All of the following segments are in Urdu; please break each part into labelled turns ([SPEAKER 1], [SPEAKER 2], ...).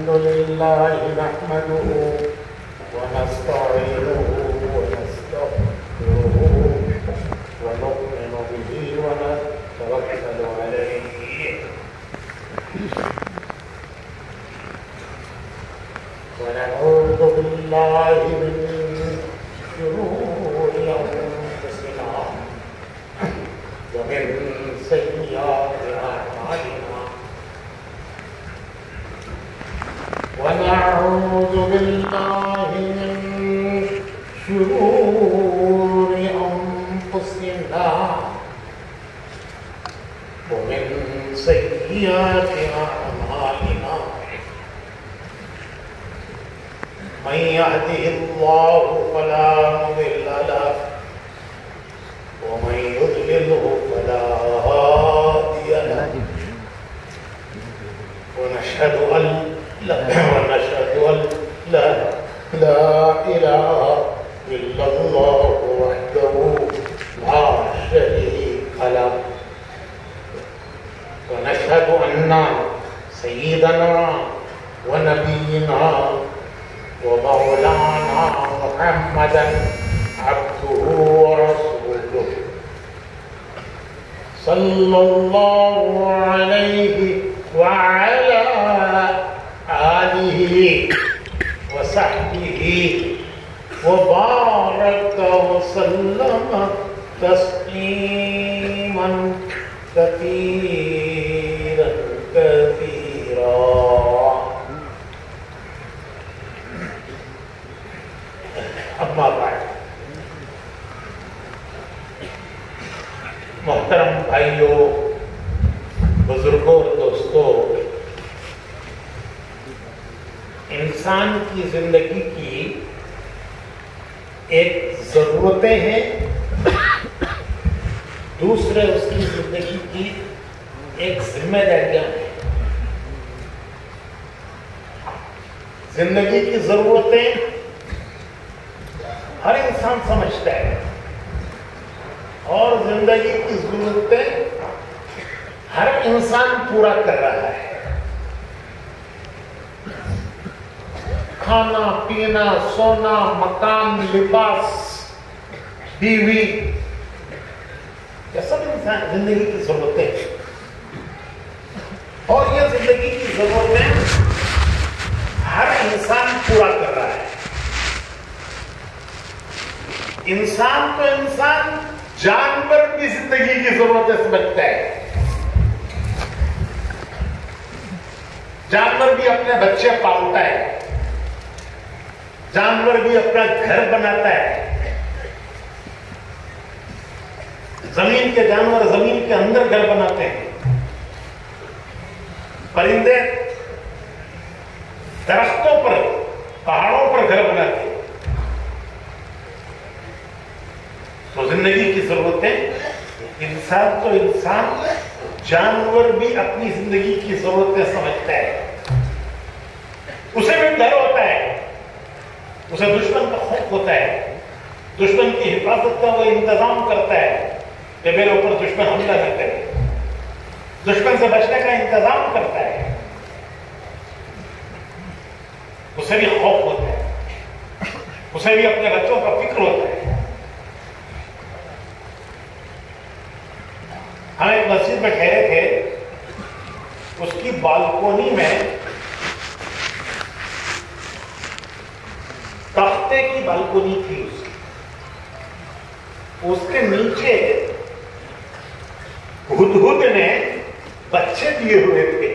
[SPEAKER 1] الحمد لله نحمده ونستعينه ونستغفره ونؤمن به ونتوكل عليه ونعوذ بالله من شرور أنفسنا ومن سيئات أعمالنا ونعوذ بالله من شرور أنفسنا ومن سيئات أعمالنا من يهده الله فلا مضل له ومن يضلله فلا هادي له ونشهد أن لا إله إلا الله وحده لا شريك له ونشهد أن سيدنا ونبينا ومولانا محمدا عبده ورسوله صلى الله عليه وعلى آله وصحبه وبارك وسلم تسليما كثيرا اما بعد، محترم بھائیوں، بزرگوں اور دوستوں، انسان کی زندگی کی ایک ضرورتیں ہیں، دوسرے اس کی زندگی کی ایک ذمہ داریاں ہیں۔ زندگی کی ضرورتیں ہر انسان سمجھتا ہے اور زندگی کی ضرورتیں ہر انسان پورا کر رہا ہے۔ کھانا پینا، سونا، مکان، لباس، بیوی، یہ سب انسان زندگی کی ضرورتیں ہیں، اور یہ زندگی کی ضرورتیں ہر انسان پورا کر رہا ہے۔ انسان تو انسان، جانور بھی زندگی کی ضرورتیں سمجھتا ہے۔ جانور بھی اپنے بچے پالتا ہے، جانور بھی اپنا گھر بناتا ہے۔ زمین کے جانور زمین کے اندر گھر بناتے ہیں، پرندے درختوں پر، پہاڑوں پر گھر بناتے ہیں۔ تو زندگی کی ضرورتیں انسان تو انسان، جانور بھی اپنی زندگی کی ضرورتیں سمجھتا ہے۔ اسے بھی ڈر ہوتا ہے، اسے دشمن کا خوف ہوتا ہے، دشمن کی حفاظت کا وہ انتظام کرتا ہے کہ میرے اوپر دشمن حملہ نہ کرے، دشمن سے بچنے کا انتظام کرتا ہے۔ اسے بھی خوف ہوتا ہے، اسے بھی اپنے بچوں کا فکر ہوتا ہے۔ ہم ایک مسجد میں ٹھہرے تھے، اس کی بالکونی میں تختے کی بالکونی تھی، اس کے نیچے ہدہد نے بچے دیے ہوئے تھے۔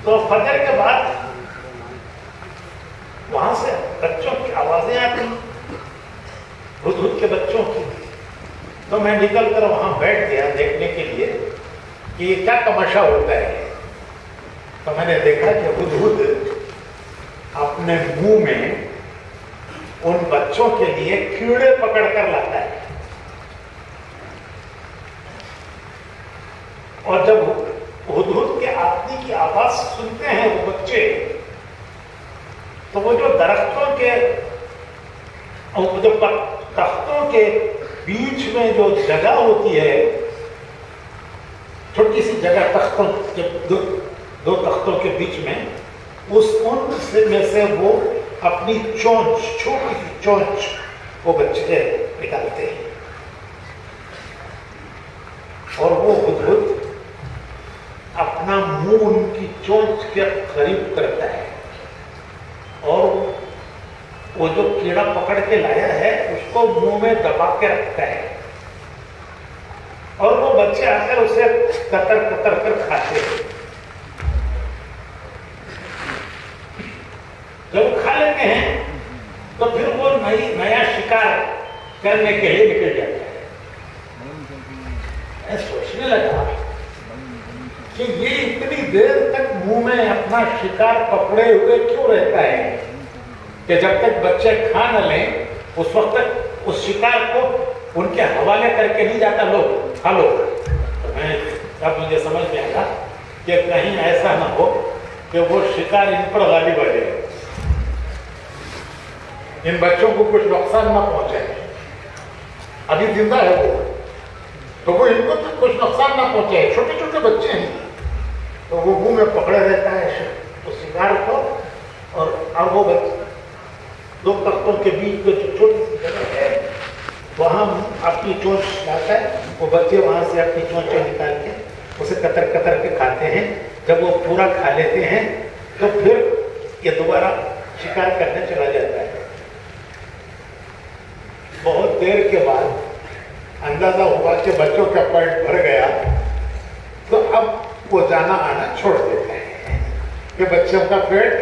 [SPEAKER 1] تو فجر کے بعد وہاں سے بچوں کی آوازیں آتی، ہدہد کے بچوں کی۔ تو میں نکل کر وہاں بیٹھ گیا دیکھنے کے لیے کہ یہ کیا تماشا ہوتا ہے۔ تو میں نے دیکھا کہ ہدہد اپنے منہ میں ان بچوں کے لیے کیڑے پکڑ کر لاتا ہے، اور جب ہدہد کے آدمی کی آواز سنتے ہیں وہ بچے، تو وہ جو درختوں کے تختوں کے بیچ میں جو جگہ ہوتی ہے چھوٹی سی جگہ تختوں کے دو تختوں کے بیچ میں، میں سے وہ اپنی چونچ، چھوٹی سی چونچ وہ بچے نکالتے ہیں اور وہ ہدہد اپنا منہ ان کی چونچ کے قریب کرتا ہے اور وہ جو کیڑا پکڑ کے لایا ہے اس کو منہ میں دبا کے رکھتا ہے اور وہ بچے آ کر اسے کتر کتر کر کھاتے ہیں۔ جب کھا لیتے ہیں تو پھر وہ نیا شکار کرنے کے لیے نکل جاتا ہے۔ میں سوچنے لگا کہ یہ اتنی دیر تک منہ میں اپنا شکار پکڑے ہوئے کیوں رہتا ہے کہ جب تک بچے کھا نہ لیں اس وقت تک اس شکار کو ان کے حوالے کر کے نہیں جاتا، لو کھا لو۔ میں اب مجھے سمجھ میں آیا کہ کہیں ایسا نہ ہو کہ وہ شکار ان پر غالب آ جائے، ان بچوں کو کچھ نقصان نہ پہنچے۔ ابھی زندہ ہے وہ تو وہ ان کو کچھ نقصان نہ پہنچے، چھوٹے چھوٹے بچے ہیں تو وہ منہ میں پکڑے رہتا ہے اس شکار کو اور وہ دو تختوں کے بیچ میں جو چھوٹی سی جگہ ہے وہاں اپنی چونچ لاتا ہے، وہ بچے وہاں سے اپنی چونچیں نکال کے اسے کتر کتر کے کھاتے ہیں۔ جب وہ پورا کھا لیتے ہیں تو پھر یہ دوبارہ شکار کرنے چلا جاتا ہے۔ بہت دیر کے بعد اندازہ ہوا کہ بچوں کا پیٹ بھر گیا تو اب وہ جانا آنا چھوڑ دیتے ہیں کہ بچوں کا پیٹ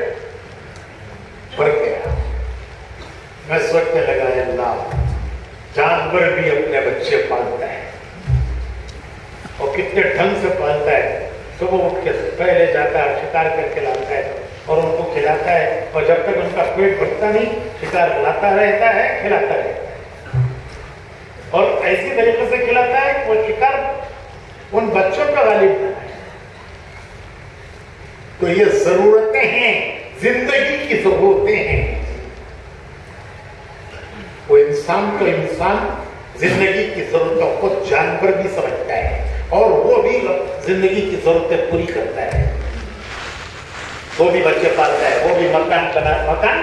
[SPEAKER 1] بھر گیا۔ میں سوچنے لگا اللہ، جانور بھی اپنے بچے پالتا ہے اور کتنے ڈھنگ سے پالتا ہے۔ صبح اٹھ کے پہلے جاتا ہے، شکار کر کے لاتا ہے اور ان کو کھلاتا ہے اور جب تک ان کا پیٹ بھرتا نہیں شکار لاتا رہتا ہے، کھلاتا رہتا ہے اور ایسی طریقے سے کھلاتا ہے کہ وہ شکار ان بچوں کا غالب نہ ہے۔ تو یہ ضرورتیں ہیں، زندگی کی ضرورتیں ہیں۔ وہ انسان تو انسان زندگی کی ضرورتوں کو جانور بھی سمجھتا ہے اور وہ بھی زندگی کی ضرورتیں پوری کرتا ہے۔ وہ بھی بچے پالتا ہے، وہ بھی مکان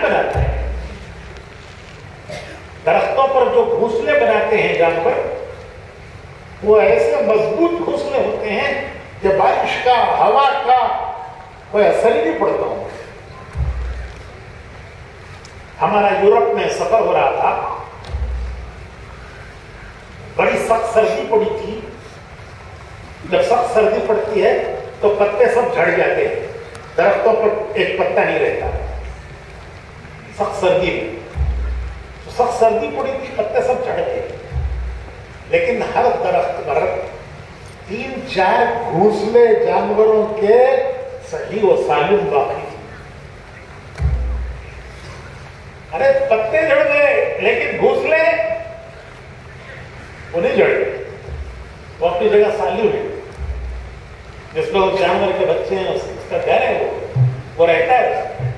[SPEAKER 1] بناتا ہے۔ درختوں پر جو گھونسلے بناتے ہیں جانور، وہ ایسے مضبوط گھونسلے ہوتے ہیں کہ بارش کا، ہوا کا کوئی اثر ہی نہیں پڑتا ہوں۔ ہمارا یورپ میں سفر ہو رہا تھا، بڑی سخت سردی پڑی تھی۔ جب سخت سردی پڑتی ہے تو پتے سب جھڑ جاتے ہیں، درختوں پر ایک پتا نہیں رہتا سخت سردی میں۔ سخت سردی پڑی تھی، پتے سب جھڑ گئے، لیکن ہر درخت پر 3-4 گھونسلے جانوروں کے صحیح و سالم باقی تھے۔ ارے پتے جھڑ گئے لیکن گھونسلے وہ نہیں جھڑ گئے، وہ اپنی جگہ سالم ہے۔ جس میں جانور کے بچے ہیں اس کا گھر ہے، وہ رہتا ہے،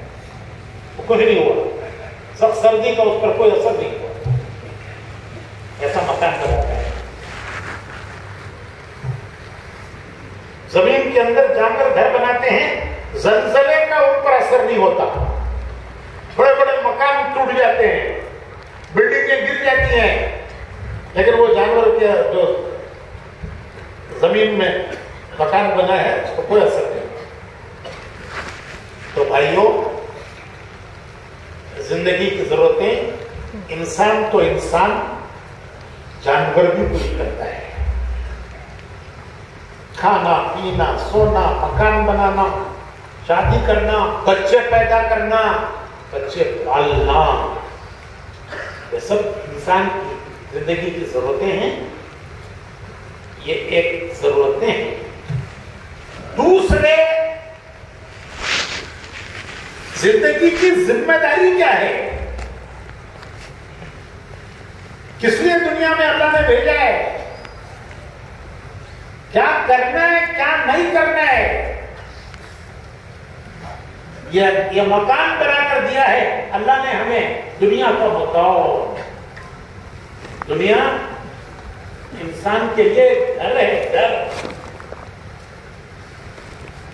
[SPEAKER 1] وہ کچھ نہیں ہوا، سخت سردی کا اس پر کوئی اثر نہیں ہوا۔ ایسا مکان بناتا ہے۔ زمین کے اندر جانور گھر بناتے ہیں، زلزلے کا ان پر اثر نہیں ہوتا۔ بڑے بڑے مکان ٹوٹ جاتے ہیں، بلڈنگیں گر جاتی ہیں، لیکن وہ جانور کے جو زمین میں مکان بنا ہے اس کو کوئی اثر نہیں۔ تو بھائیوں، زندگی کی ضرورتیں انسان تو انسان، جانور بھی پوری کرتا ہے۔ کھانا پینا، سونا، مکان بنانا، شادی کرنا، بچے پیدا کرنا، بچے پالنا، یہ سب انسان کی زندگی کی ضرورتیں ہیں۔ یہ ایک ضرورتیں ہیں۔ دوسرے، زندگی کی ذمہ داری کیا ہے؟ کس لیے دنیا میں اللہ نے بھیجا ہے؟ کیا کرنا ہے، کیا نہیں کرنا ہے؟ یہ مکان بنا کر دیا ہے اللہ نے ہمیں، دنیا کا بتاؤ۔ دنیا انسان کے لیے گھر ہے، گھر۔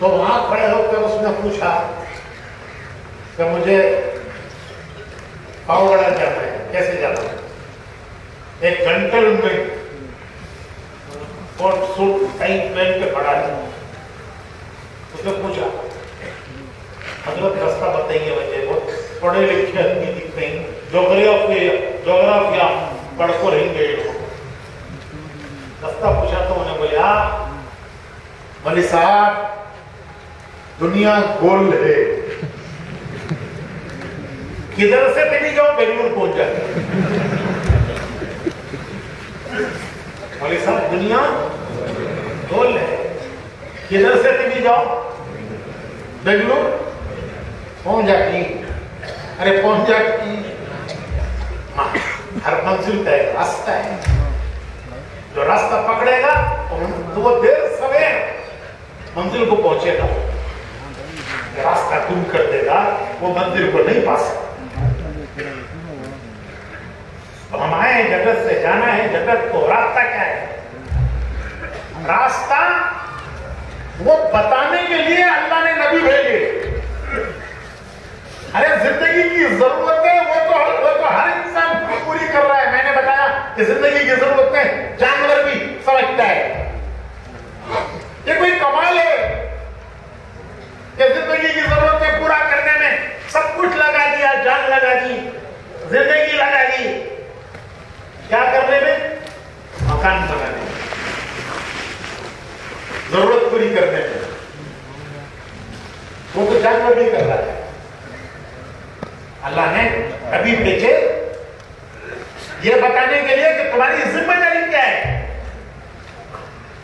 [SPEAKER 1] تو وہاں کھڑے ہو کر اس نے پوچھا کہ مجھے پاؤگڑا جانا ہے، کیسے جانا ہے؟ ایک گھنٹل میں کوٹ سوٹ ٹائی پہن کے کھڑا ہے. اس نے پوچھا حضرت راستہ بتائیے مجھے، بہت پڑھے لکھے آدمی دکھتے ہیں، جغرافیہ پڑھ کو رہیں گے. راستہ پوچھا تو انہیں بولا مولوی صاحب دنیا گول ہے، کدھر سے بھی جاؤ بنگلور پہنچ جاتے. مولوی صاحب دنیا گول ہے، کدھر سے بھی جاؤ بنگلور پہنچ جاتی. ارے پہنچ جاتی، ہر منزل کا ایک راستہ ہے، جو راستہ پکڑے گا وہ دیر سویر منزل کو پہنچے گا، راستہ گم کر دے گا وہ منزل کو نہیں پا سکتا. ہم آئے ہیں جگت سے، جانا ہے جگت کو. راستہ کیا ہے؟ راستہ وہ بتانے کے لیے اللہ نے نبی بھیجے. ارے زندگی کی ضرورتیں وہ تو ہر انسان پوری کر رہا ہے. میں نے بتایا کہ زندگی کی ضرورتیں جانور بھی سمجھتا ہے. یہ کوئی کمال ہے کہ زندگی کی ضرورتیں پورا کرنے میں سب کچھ لگا دیا، جان لگا دی، زندگی لگا دی. کیا کرنے میں؟ مکان بنانے میں، ضرورت پوری کرنے میں. وہ تو جانور بھی کر رہا ہے. اللہ نے نبی بھیجے یہ بتانے کے لیے کہ تمہاری ذمہ داری کیا ہے.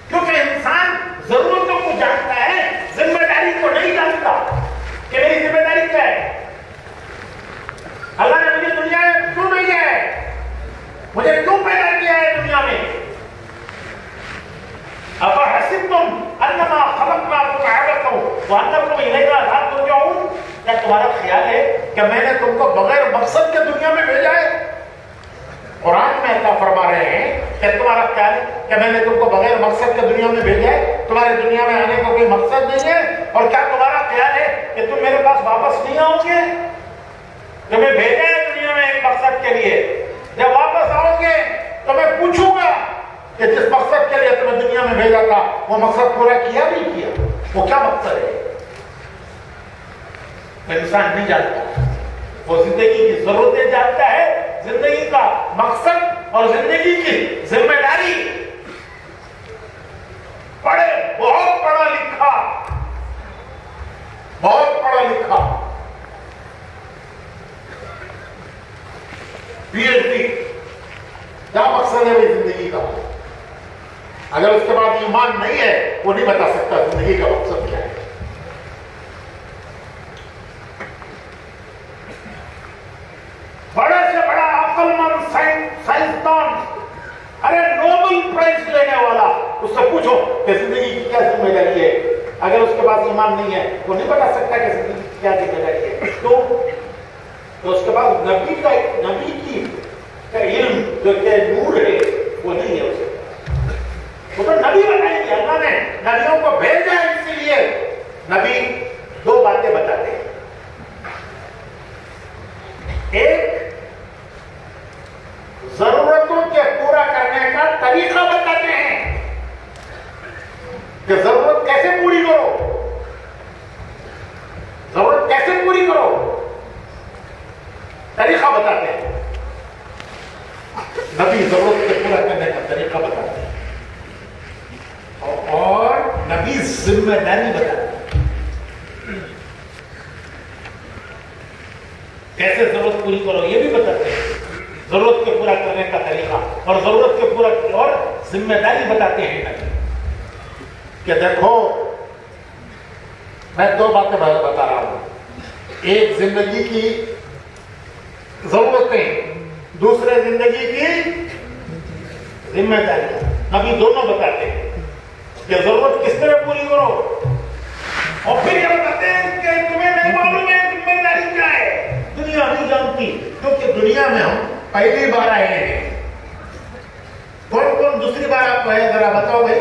[SPEAKER 1] کیونکہ انسان ضرورتوں کو جانتا ہے، ذمہ داری کو نہیں جانتا کہ میری ذمہ داری کیا ہے. اللہ نے مجھے دنیا میں کیوں بھیجا ہے، مجھے کیوں پیدا کیا ہے دنیا میں. افحسبتم انما خلقناکم عبثا وانکم الینا لا ترجعون. کیا تمہارا خیال ہے کہ میں نے تم کو بغیر مقصد کے دنیا میں بھیجا ہے؟ قرآن میں اللہ فرما رہے ہیں کہ تمہارا خیال ہے کہ میں نے تم کو بغیر مقصد کے دنیا میں بھیجا ہے؟ تمہارے دنیا میں آنے کا کوئی مقصد نہیں ہے. اور کیا تمہارا خیال ہے کہ تم میرے پاس واپس نہیں آؤ گے؟ تمہیں بھیجا ہے دنیا میں ایک مقصد کے لیے. جب واپس آؤ گے تو میں پوچھوں گا کہ جس مقصد کے لیے تمہیں دنیا میں بھیجا تھا وہ مقصد پورا کیا نہیں کیا؟ وہ کیا مقصد ہے؟ انسان نہیں جانتا. وہ زندگی کی ضرورتیں جانتا ہے، زندگی کا مقصد اور زندگی کی ذمہ داری. پڑھے، بہت پڑھا لکھا، بہت پڑھا لکھا، پی ایچ ڈی، کیا مقصد ہے بھائی زندگی کا؟ اگر اس کے بعد ایمان نہیں ہے وہ نہیں بتا سکتا زندگی کا مقصد کیا ہے. بڑے سے بڑا عقل مند سائنسدان، ارے نوبل پرائز لینے والا، اس سے پوچھو کہ زندگی کی کیا ذمہ داری ہے. اگر اس کے پاس ایمان نہیں ہے وہ نہیں بتا سکتا کہ زندگی کی کیا ذمہ داری ہے. تو اس کے بعد نبی کی علم جو کہ نور ہے وہ نہیں ہے. اسے وہ تو نبی بتائیں گے. اللہ نے نبیوں کو بھیجا ہے، اسی لیے نبی دو باتیں بتاتے ہیں. ایک ضرورتوں کے پورا کرنے کا طریقہ بتاتے ہیں کہ ضرورت کیسے پوری کرو، ضرورت کیسے پوری کرو، طریقہ بتاتے ہیں. نبی ضرورت کے پورا کرنے کا طریقہ بتاتے ہیں اور نبی ذمہ داری بتاتے ہیں. کیسے ضرورت پوری کرو یہ بھی بتاتے ہیں، ضرورت کے پورا کرنے کا طریقہ اور ضرورت کے پورا اور ذمہ داری بتاتے ہیں نبی. کہ دیکھو میں دو باتیں بتا رہا ہوں، ایک زندگی کی ضرورتیں، دوسرے زندگی کی ذمہ داری. نبی دونوں بتاتے ہیں کہ ضرورت کس طرح پوری کرو اور پھر یہ بتاتے ہیں کہ تمہیں نہیں معلوم ہے ذمہ داری کیا ہے. دنیا نہیں جانتی کیونکہ دنیا میں ہم پہلی بار آئے ہیں. کون کون دوسری بار آپ کو ہے ذرا بتاؤ بھائی.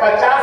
[SPEAKER 1] 50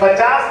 [SPEAKER 1] 50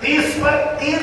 [SPEAKER 1] 3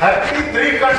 [SPEAKER 1] 33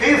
[SPEAKER 1] 30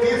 [SPEAKER 1] 30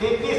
[SPEAKER 1] 30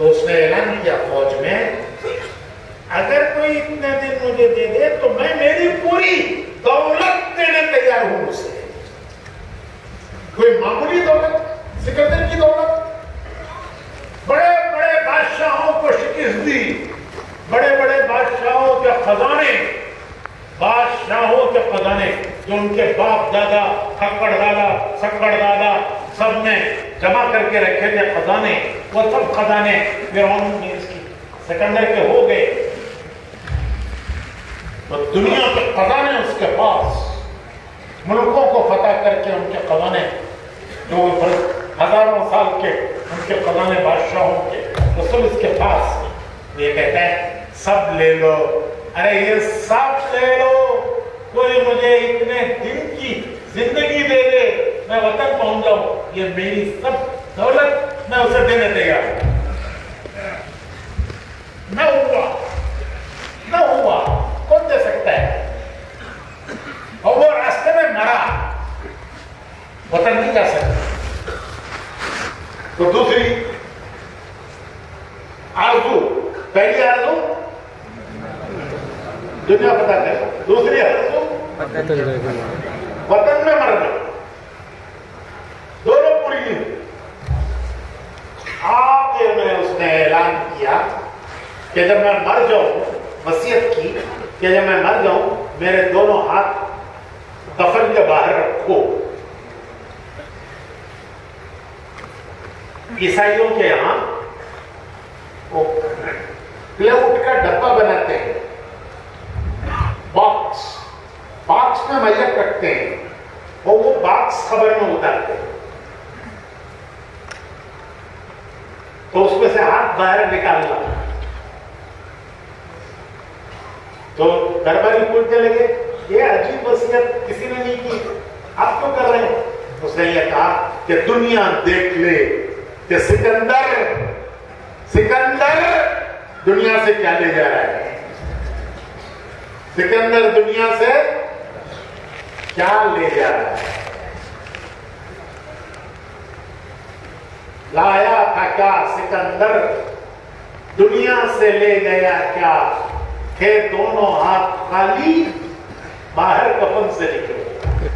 [SPEAKER 1] تو اس نے اعلان کیا فوج میں اگر کوئی اتنے دن مجھے دے دے تو میں میری پوری دولت دینے تیار ہوں اسے. کوئی معمولی دولت، سکندر کی دولت، بڑے بڑے بادشاہوں کو شکست دی، بڑے بڑے بادشاہوں کے خزانے، جو ان کے باپ دادا، تھپڑ دادا، سکڑ دادا سب نے جمع کر کے رکھے تھے خزانے، وہ سب خزانے فرعون نے اس کی سکندر کے ہو گئے. تو دنیا کے خزانے اس کے پاس، ملکوں کو فتح کر کے ان کے خزانے جو ہزاروں سال کے ان کے خزانے بادشاہوں کے وہ سب اس کے پاس. یہ کہتا ہے سب لے لو. ارے یہ سب لے لو، کوئی مجھے اتنے دن کی زندگی دے دے میں وطن پہنچ جاؤں، یہ میری سب دولت میں اسے دینے تیار ہوں. نہ ہوا کون دے سکتا ہے؟ اور وہ راستے میں مرا، وطن نہیں جا سکتا. تو دوسری آرزو، پہلی آرزو دنیا پتہ کرے، دوسری آرزو وطن میں مرنا، دونوں پوری نہیں. آخر میں اس نے اعلان کیا کہ جب میں مر جاؤں، وصیت کی کہ جب میں مر جاؤں میرے دونوں ہاتھ کفن کے باہر رکھو. عیسائیوں کے یہاں پلے ووڈ کا ڈبہ بناتے ہیں، باکس میں میت رکھتے ہیں اور وہ باکس قبر میں اتارتے ہیں. تو اس میں سے ہاتھ باہر نکالنا. تو درباری پوچھنے لگے یہ عجیب وصیت کسی نے نہیں کی، آپ کیوں کر رہے ہیں؟ اس نے یہ کہا کہ دنیا دیکھ لے کہ سکندر دنیا سے کیا لے جا رہا ہے. سکندر دنیا سے کیا لے جا رہا ہے. لایا تھا کیا سکندر، دنیا سے لے گیا کیا، تھے دونوں ہاتھ خالی باہر کفن سے نکلے.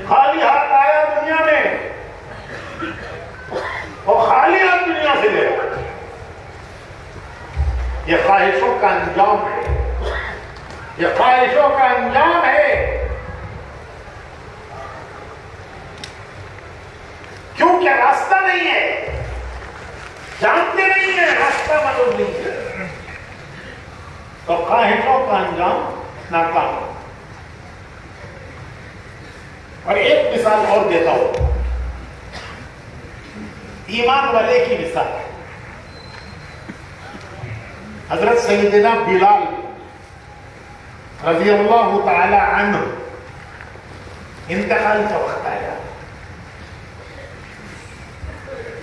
[SPEAKER 1] خالی ہاتھ آیا دنیا میں اور خالی ہاتھ دنیا سے گیا. یہ خواہشوں کا انجام ہے، یہ خواہشوں کا انجام ہے. کیونکہ راستہ نہیں ہے، جانتے نہیں ہیں، راستہ معلوم نہیں ہے، تو خواہشوں کا انجام ناکام. اور ایک مثال اور دیتا ہوں، ایمان والے کی مثال. حضرت سیدنا بلال رضی اللہ تعالی عنہ انتقال کا وقت آیا.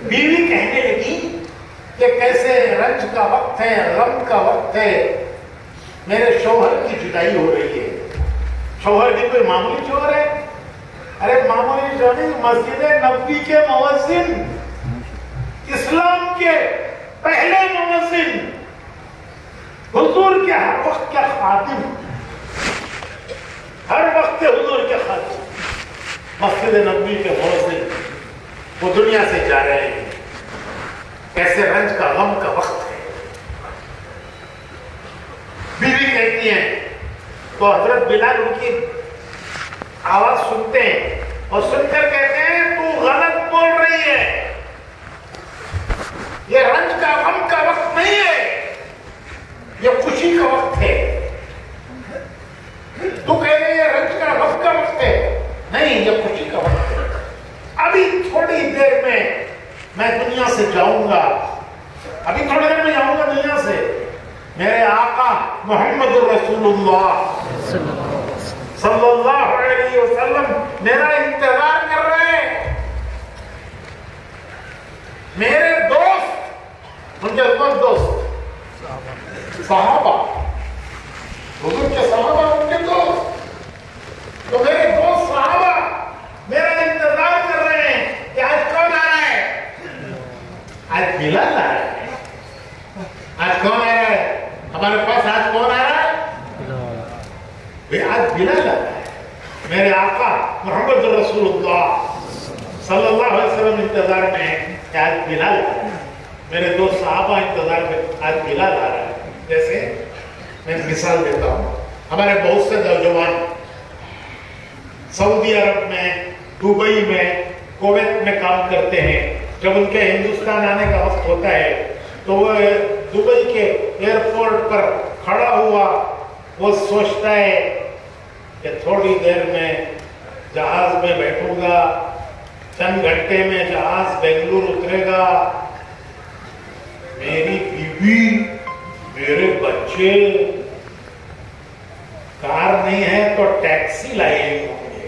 [SPEAKER 1] بیوی کہنے لگی کہ کیسے رنج کا وقت ہے، غم کا وقت ہے، میرے شوہر کی جدائی ہو رہی ہے. شوہر بھی کوئی معمولی شوہر ہے؟ ارے معمولی شوہر نہیں، مسجد نبوی کے مؤذن، اسلام کے پہلے مؤذن، حضور کے ہر وقت کے خادم، ہر وقت حضور کے خادم، مسجد نبوی کے مؤذن، وہ دنیا سے جا رہے ہیں. کیسے رنج کا غم کا وقت ہے. بیوی کہتی ہیں تو حضرت بلال ان کی آواز سنتے ہیں اور سن کر کہتے ہیں تو غلط بول رہی ہے، یہ رنج کا غم کا وقت نہیں ہے، یہ خوشی کا وقت ہے. تو کہہ رہے ہیں رنج کا غم کا وقت ہے، نہیں، یہ خوشی کا وقت ہے. ابھی تھوڑی دیر میں دنیا سے جاؤں گا، ابھی تھوڑی دیر میں جاؤں گا دنیا سے. میرے آقا محمد رسول اللہ صلی اللہ علیہ وسلم میرا انتظار کر رہے ہیں. میرے دوست، ان کے دوست صحابہ، حضور کے صحابہ ان کے دوست، تو میرے دوست صحابہ میرا انتظار کر رہے ہیں کہ آج کون آ رہا ہے. آج بلال آ رہا ہے. محمد رسول اللہ صلی اللہ علیہ وسلم انتظار میں ہے کہ آج بلال آ رہا ہے، میرے دو صحابہ انتظار میں آج بلال آ رہا ہے. جیسے میں مثال دیتا ہوں، ہمارے بہت سے نوجوان سعودی عرب میں، دبئی میں، کویت میں کام کرتے ہیں. جب ان کے ہندوستان آنے کا وقت ہوتا ہے تو وہ دبئی کے ایئرپورٹ پر کھڑا ہوا وہ سوچتا ہے کہ تھوڑی دیر میں جہاز میں بیٹھوں گا، چند گھنٹے میں جہاز بنگلور اترے گا، میری بیوی، میرے بچے، کار نہیں ہے تو ٹیکسی لائے ہوں گے،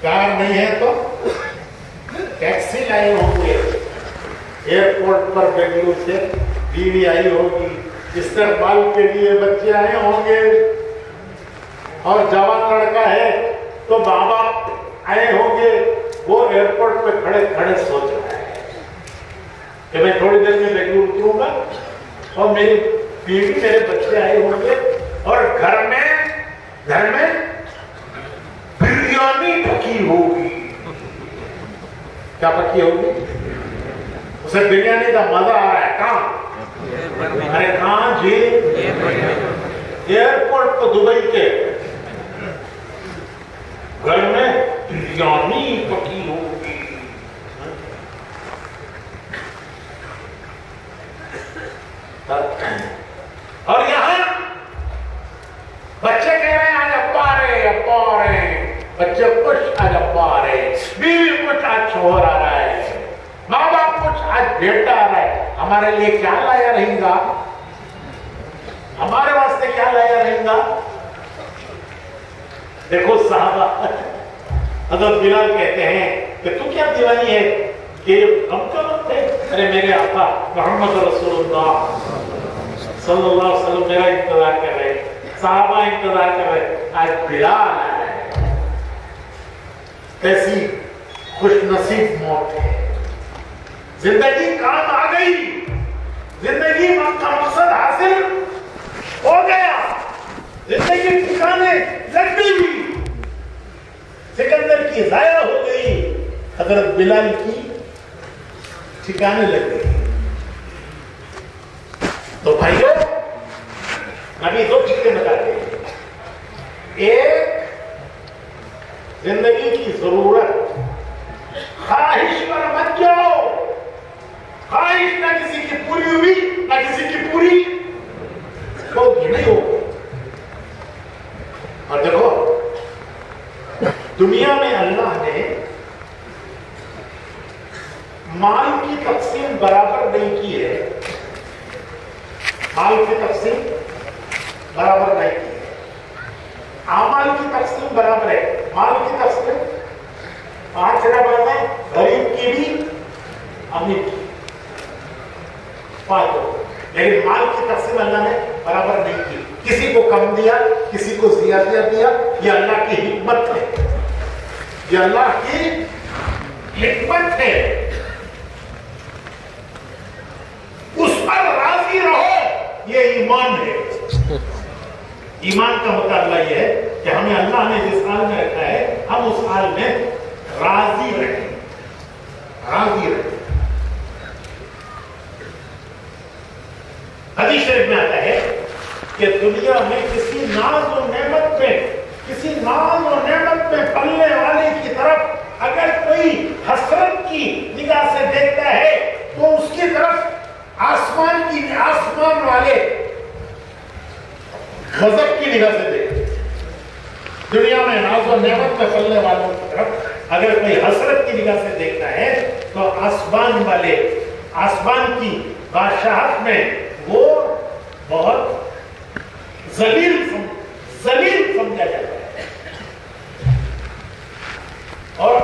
[SPEAKER 1] کار نہیں ہے تو ٹیکسی لائے ہوں گے. ایئرپورٹ پر بنگلور سے بیوی آئی ہوگی، استقبال کے لیے بچے آئے ہوں گے، اور جوان لڑکا ہے تو بابا آئے ہوں گے. وہ ایئرپورٹ پہ کھڑے کھڑے سوچ رہا ہے کہ میں تھوڑی دیر میں بنگلور اتروں گا اور میری بیوی، میرے بچے آئے ہوں گے، اور گھر میں بریانی پکی ہوگی. کیا پکی ہوگی؟ اسے بریانی کا مزہ آ رہا ہے. کہاں؟ ارے کہاں جی؟ ایئرپورٹ تو دبئی کے، گھر میں بریانی پکی ہوگی. اور یہاں بچے کہہ رہے ہیں آج ابا آ رہے، ابا آ رہے ہیں، بچے خوش آج ابا آ رہے ہیں، بیوی کچھ آج شوہر آ رہا ہے، ماں باپ کچھ آج بیٹا آ رہا ہے. ہمارے لیے کیا لایا رہے گا؟ ہمارے واسطے کیا لایا رہے گا؟ دیکھو صحابہ حضرت بلال کہتے ہیں کہ تو کیا دیوانی ہے کہ ہم کا وقت ہے؟ ارے میرے آقا محمد رسول اللہ صلی اللہ علیہ وسلم میرا انتظار کر رہے، صحابہ انتظار کر رہے، آج بلال آیا ہے. کیسی خوش نصیب موت ہے. زندگی کام آ گئی، زندگی کا مقصد حاصل ہو گیا، زندگی ٹھکانے لگ گئی، سکندر کی ضائع ہو گئی، حضرت بلال کی ٹھکانے لگ گئی. تو بھائیو نبی دو چیزیں بتاتے ہیں. ایک، زندگی کی ضرورت، خواہش پر مت جاؤ. خواہش نہ کسی کی پوری ہوئی، نہ کسی کی پوری ہوگی، نہیں ہوگی. اور دیکھو دنیا میں اللہ نے مال کی تقسیم برابر نہیں کی ہے، مال کی تقسیم برابر نہیں کی ہے. اعمال کی تقسیم برابر ہے، مال کی تقسیم 5 برابر ہے، غریب کی بھی امیر کی 5، لیکن مال کی تقسیم اللہ نے برابر نہیں کی. کسی کو کم دیا، کسی کو زیادہ دیا. یہ اللہ کی حکمت ہے، یہ اللہ کی حکمت ہے. اس پر راضی رہو، یہ ایمان ہے. ایمان کا مطالبہ یہ ہے کہ ہمیں اللہ نے جس حال میں رکھا ہے ہم اس حال میں راضی رہیں، راضی رہیں. حدیث شریف میں آتا ہے کہ دنیا میں کسی ناز و نعمت میں، کسی ناز و نعمت میں پلنے والے کی طرف اگر کوئی حسرت کی نگاہ سے دیکھتا ہے تو اس کی طرف آسمان والے غضب کی نگاہ سے دیکھتے. دنیا میں ناز و نعمت میں پلنے والوں کی طرف اگر کوئی حسرت کی نگاہ سے دیکھتا ہے تو آسمان والے، آسمان کی بادشاہت میں وہ بہت ذلیل سمجھا جاتا ہے. اور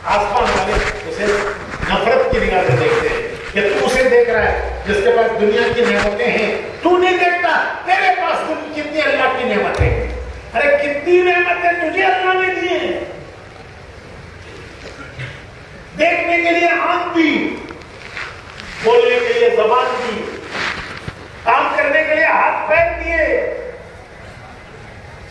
[SPEAKER 1] آسمان والے اسے نفرت کی نگاہ سے دیکھتے ہیں کہ تو اسے دیکھ رہا ہے جس کے پاس دنیا کی نعمتیں ہیں، تو نہیں دیکھتا تیرے پاس کتنی اللہ کی نعمتیں ہیں. ارے کتنی نعمتیں تجھے اللہ نے دی ہیں. دیکھنے کے لیے آنکھ دی، بولنے کے لیے زبان دی، کام کرنے کے لیے ہاتھ پیر دیے،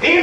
[SPEAKER 1] 3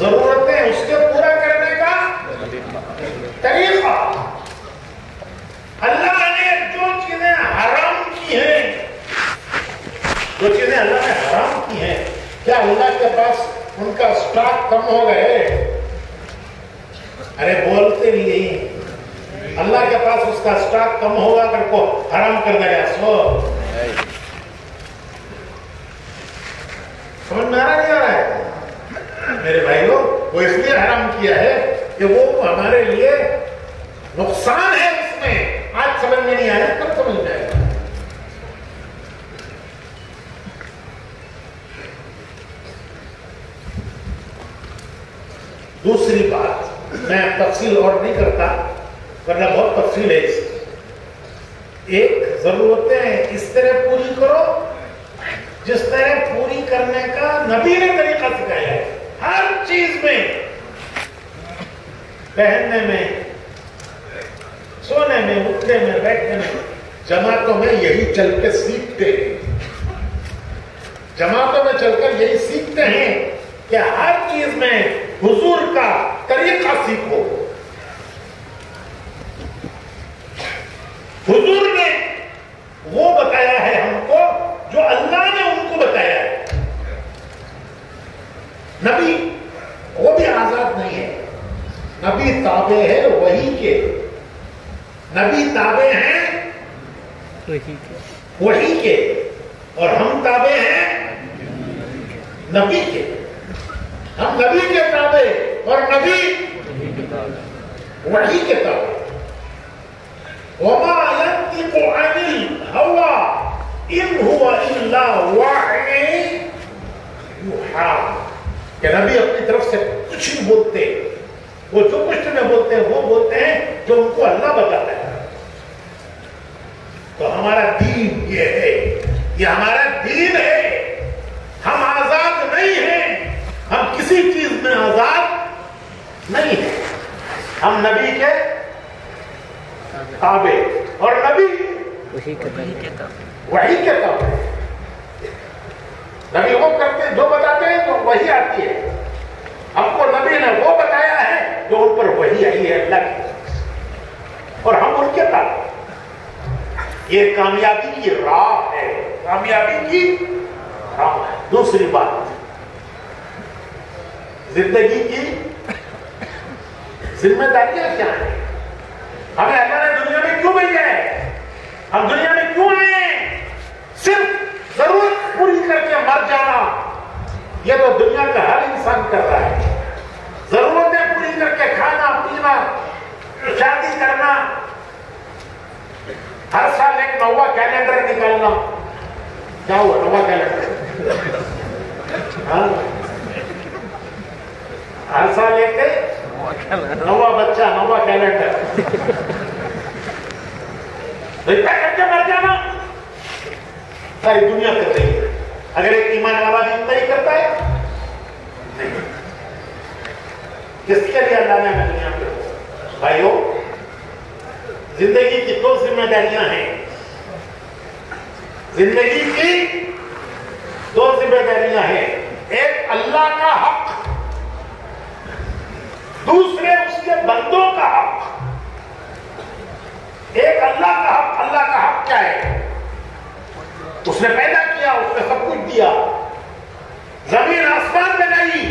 [SPEAKER 1] ضرورتیں اس کے پورا کرنے کا طریقہ. اللہ نے جو چیزیں حرام کی ہیں، جو چیزیں اللہ نے حرام کی ہیں، کیا اللہ کے پاس ان کا سٹاک کم ہو گئے؟ ارے بولتے نہیں. اللہ کے پاس اس کا سٹاک کم ہوگا اگر کو حرام کر دے گا. سمجھ میں آ رہا نہیں آ رہا ہے میرے بھائیوں؟ وہ اس لیے حرام کیا ہے کہ وہ ہمارے لیے نقصان ہے اس میں. آج سمجھ میں نہیں آیا، کب سمجھ میں آئے گا؟ دوسری بات، میں تفصیل اور نہیں کرتا ورنہ بہت تفصیل ہے اس کی. ایک ضرورتیں اس طرح پوری کرو جس طرح پوری کرنے کا نبی نے طریقہ سکھایا ہے. ہر چیز میں، پہننے میں، سونے میں، اٹھنے میں، بیٹھنے میں. جماعتوں میں یہی چل کے سیکھتے ہیں، جماعتوں میں چل کر یہی سیکھتے ہیں کہ ہر چیز میں حضور کا طریقہ سیکھو. حضور نے وہ بتایا ہے ہم کو جو اللہ نے ان کو بتایا ہے. نبی وہ بھی آزاد نہیں ہے، نبی تابع ہے وحی کے، نبی تابع ہیں وحی کے، اور ہم تابع ہیں نبی کے. ہم نبی کے تابع اور نبی وحی کے تابع. وما ينطق عن الهوى ان هو الا وحی یوحی. کہ نبی اپنی طرف سے کچھ نہیں بولتے، وہ جو کچھ میں بولتے ہیں وہ بولتے ہیں جو ان کو اللہ بتاتا ہے. تو ہمارا دین یہ ہے، یہ ہمارا دین ہے. ہم آزاد نہیں ہیں، ہم کسی چیز میں آزاد نہیں ہیں. ہم نبی کے تابع اور نبی وحی کے تابع. نبی وہ کرتے ہیں جو بتاتے ہیں تو وہی آتی ہے. ہم کو نبی نے وہ بتایا ہے جو ان پر وہی آئی ہے اللہ کی طرف، اور ہم ان کے تابع. یہ کامیابی کی راہ ہے، کامیابی کی راہ ہے. دوسری بات، زندگی کی ذمہ داریاں کیا ہیں؟ ہمیں اللہ نے دنیا میں کیوں بھیجا ہے؟ ہم دنیا میں کیوں آئے ہیں؟ صرف ضرورت پوری کر کے مر جانا، یہ تو دنیا کا ہر انسان کر رہا ہے. ضرورتیں پوری کر کے کھانا پینا، شادی کرنا، ہر سال ایک نوا کیلنڈر نکالنا. کیا ہوا نوا کیلنڈر؟ ہر سال ایک نوا بچہ، نوا کیلنڈر. اتنا کر کے مر جانا ساری دنیا کر رہی ہے. اگر ایک ایمان والا بھی اتنا ہی کرتا ہے نہیں. کس کے لیے اللہ نے ہمیں دنیا میں؟ بھائیوں، زندگی کی دو ذمہ داریاں ہیں. زندگی کی دو ذمہ داریاں ہیں. ایک اللہ کا حق، دوسرے اس کے بندوں کا حق. ایک اللہ کا حق. اللہ کا حق کیا ہے؟ اس نے پیدا کیا، اس نے سب کچھ دیا، زمین آسمان بنائی،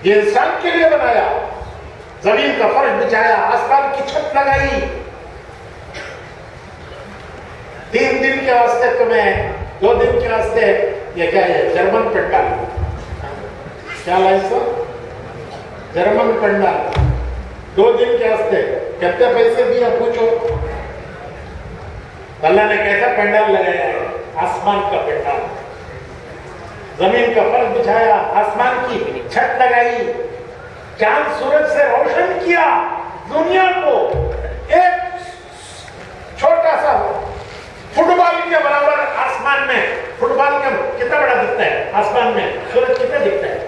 [SPEAKER 1] یہ انسان کے لیے بنایا. زمین کا فرش بچھایا، آسمان کی چھت لگائی. 3 دن کے واسطے تمہیں، 2 دن کے واسطے یہ کیا ہے؟ جرمن پنڈال. کیا لائے سر؟ جرمن پنڈال. 2 دن کے واسطے کتنے پیسے دیا پوچھو؟ اللہ نے کیسا پنڈال لگایا ہے؟ آسمان کا پنڈال. زمین کا فرش بچھایا، آسمان کی چھت لگائی، چاند سورج سے روشن کیا دنیا کو. ایک چھوٹا سا فٹ بال کے برابر آسمان میں، فٹ بال کا کتنا بڑا دکھتا ہے آسمان میں؟ سورج کتنا دکھتا ہے؟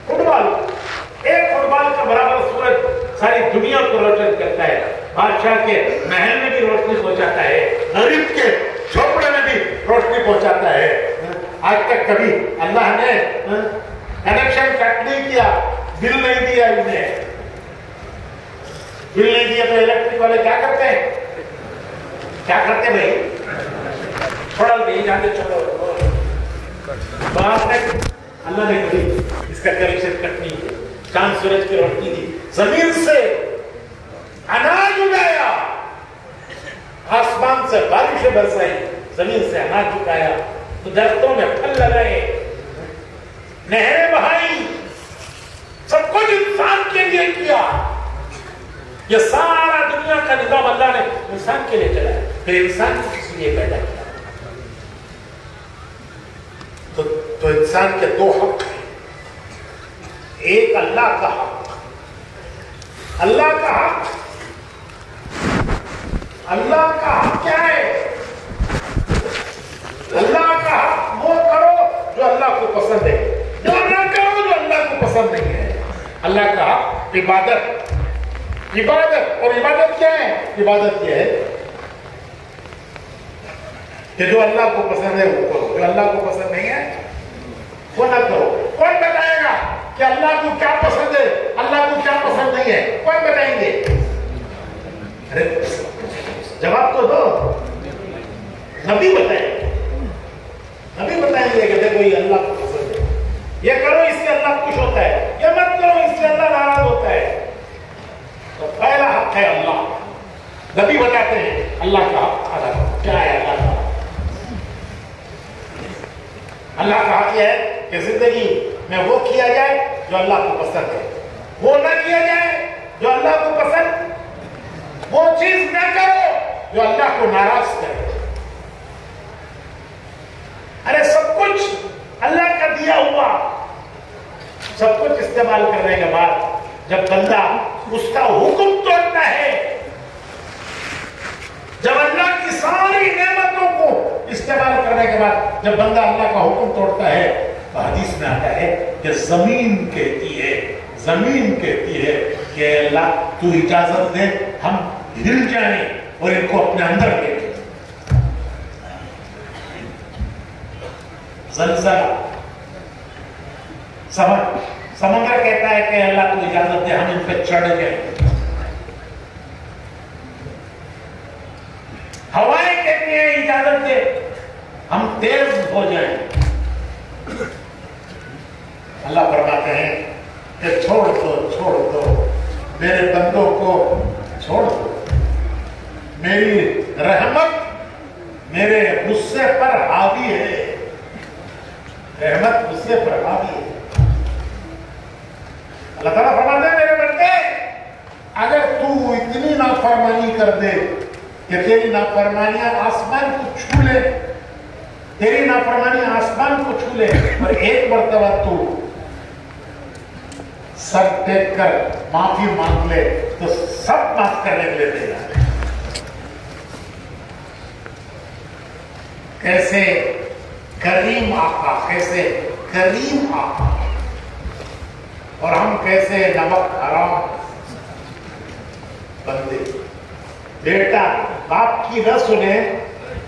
[SPEAKER 1] فٹ بال، ایک فٹ بال کا برابر سورج ساری دنیا کو روشن کرتا ہے. بادشاہ کے محل میں بھی روشنی پہنچاتا ہے، غریب کے جھوپڑے میں بھی روشنی پہنچاتا ہے. آج تک کبھی اللہ نے کنیکشن کٹ نہیں کیا، بل نہیں دیا انہیں، بل نہیں دیا تو الیکٹرک والے کیا کرتے ہیں؟ کیا کرتے بھائی؟ چھوڑا نہیں جاتے، چلو بعد میں اللہ نے کبھی اس کا کنیکشن کٹ نہیں کیا، چاند سورج کی روشنی دی، زمین سے اناج اگایا، آسمان سے بارشیں برسائی، زمین سے اناج اگایا، تو درختوں میں پھل لگائے، نہریں بہائی، سب کچھ انسان کے لیے کیا۔ یہ سارا دنیا کا نظام اللہ نے انسان کے لیے چلایا، پھر انسان کو کس لیے پیدا کیا؟ تو انسان کے دو حق ہیں، ایک اللہ کا حق، اللہ کا حق، اللہ کا حق کیا ہے؟ اللہ کا حق وہ کرو جو اللہ کو پسند ہے، جو نہ کرو جو اللہ کو پسند نہیں ہے۔ اللہ کا حق عبادت، عبادت، اور عبادت کیا ہے؟ عبادت یہ ہے کہ جو اللہ کو پسند ہے وہ کرو، جو اللہ کو پسند نہیں ہے وہ نہ کرو۔ کون بتائے گا کہ اللہ کو کیا پسند ہے، اللہ کو کیا پسند نہیں ہے؟ کون بتائیں گے؟ ارے جواب تو دو، نبی بتائیں گے، نبی بتائیں گے کہ دیکھو یہ اللہ کو پسند ہے، یہ کرو اس سے اللہ خوش ہوتا ہے، یہ مت کرو اس سے اللہ ناراض ہوتا ہے۔ تو پہلا حق ہے اللہ، نبی بتاتے ہیں اللہ کا حق ادا کرو۔ کیا ہے اللہ کا حق؟ اللہ کا حق یہ ہے کہ زندگی میں وہ کیا جائے جو اللہ کو پسند ہے، وہ نہ کیا جائے جو اللہ کو پسند، وہ چیز نہ کرو جو اللہ کو ناراض کرے۔ ارے سب کچھ اللہ کا دیا ہوا، سب کچھ استعمال کرنے کے بعد جب بندہ اس کا حکم توڑتا ہے، جب اللہ کی ساری نعمتوں کو استعمال کرنے کے بعد جب بندہ اللہ کا حکم توڑتا ہے، تو حدیث میں آتا ہے کہ زمین کہتی ہے، زمین کہتی ہے کہ اللہ تو اجازت دے ہم ہل جائیں اور ان کو اپنے اندر لے لیں۔ زلزلہ، سمندر کہتا ہے کہ اللہ کو اجازت دے ہم ان پہ چڑھ جائیں، ہوائیں کہتی ہیں اجازت دے ہم تیز ہو جائیں۔ اللہ فرماتے ہیں کہ چھوڑ دو میرے بندوں کو، چھوڑ دو، میری رحمت میرے غصے پر حاوی ہے، رحمت غصے پر حاوی ہے۔ اللہ تعالیٰ فرماتے ہیں میرے بندے اگر تو اتنی نافرمانی کر دے کہ تیری نافرمانیاں آسمان کو چھو لے، تیری نافرمانی آسمان کو چھو لے، اور ایک مرتبہ تو سر ٹیک کر معافی مانگ لے تو سب معاف کرنے کے لیے تیار ہے۔ کیسے کریم آقا، کیسے کریم آقا، اور ہم کیسے نمک حرام بندے۔ بیٹا باپ کی نہ سنے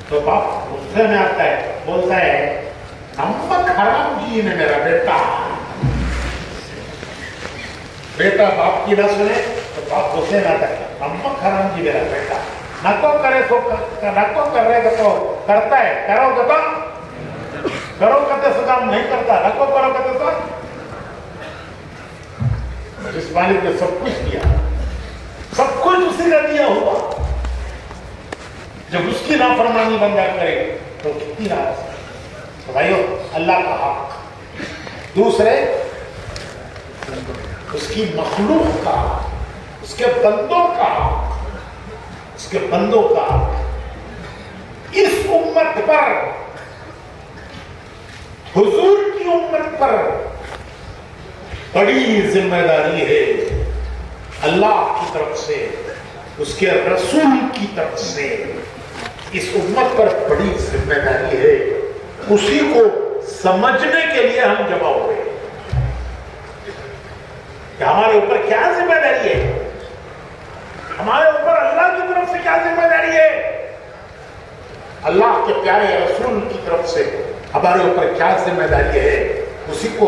[SPEAKER 1] تو باپ غصے میں آتا ہے، بولتا ہے نمک حرام جی نے میرا بیٹا۔ بیٹا باپ کی نہ سنے تو باپ غصے میں آتا ہے، نمک حرام جی میرا بیٹا۔ نہ تو کرے تو نہ تو کر رہے گا تو کرتا ہے، کرو گا تو کرو کرتے سے کام نہیں کرتا، نہ تو کرو کرتے تو۔ جس مالک نے سب کچھ دیا، سب کچھ اسی نے دیا ہوا، جب اس کی نافرمانی بندہ کرے تو کتنی ناراض ہے۔ تو بھائیو اللہ کا حق، دوسرے اس کی مخلوق کا، اس کے بندوں کا حق، اس کے بندوں کا حق۔ اس امت پر، حضور کی امت پر بڑی ذمہ داری ہے، اللہ کی طرف سے، اس کے رسول کی طرف سے اس امت پر بڑی ذمہ داری ہے۔ اسی کو سمجھنے کے لیے ہم جمع ہوئے کہ ہمارے اوپر کیا ذمہ داری ہے، ہمارے اوپر اللہ کی طرف سے کیا ذمہ داری ہے، اللہ کے پیارے رسول کی طرف سے ہمارے اوپر کیا ذمہ داری ہے، اسی کو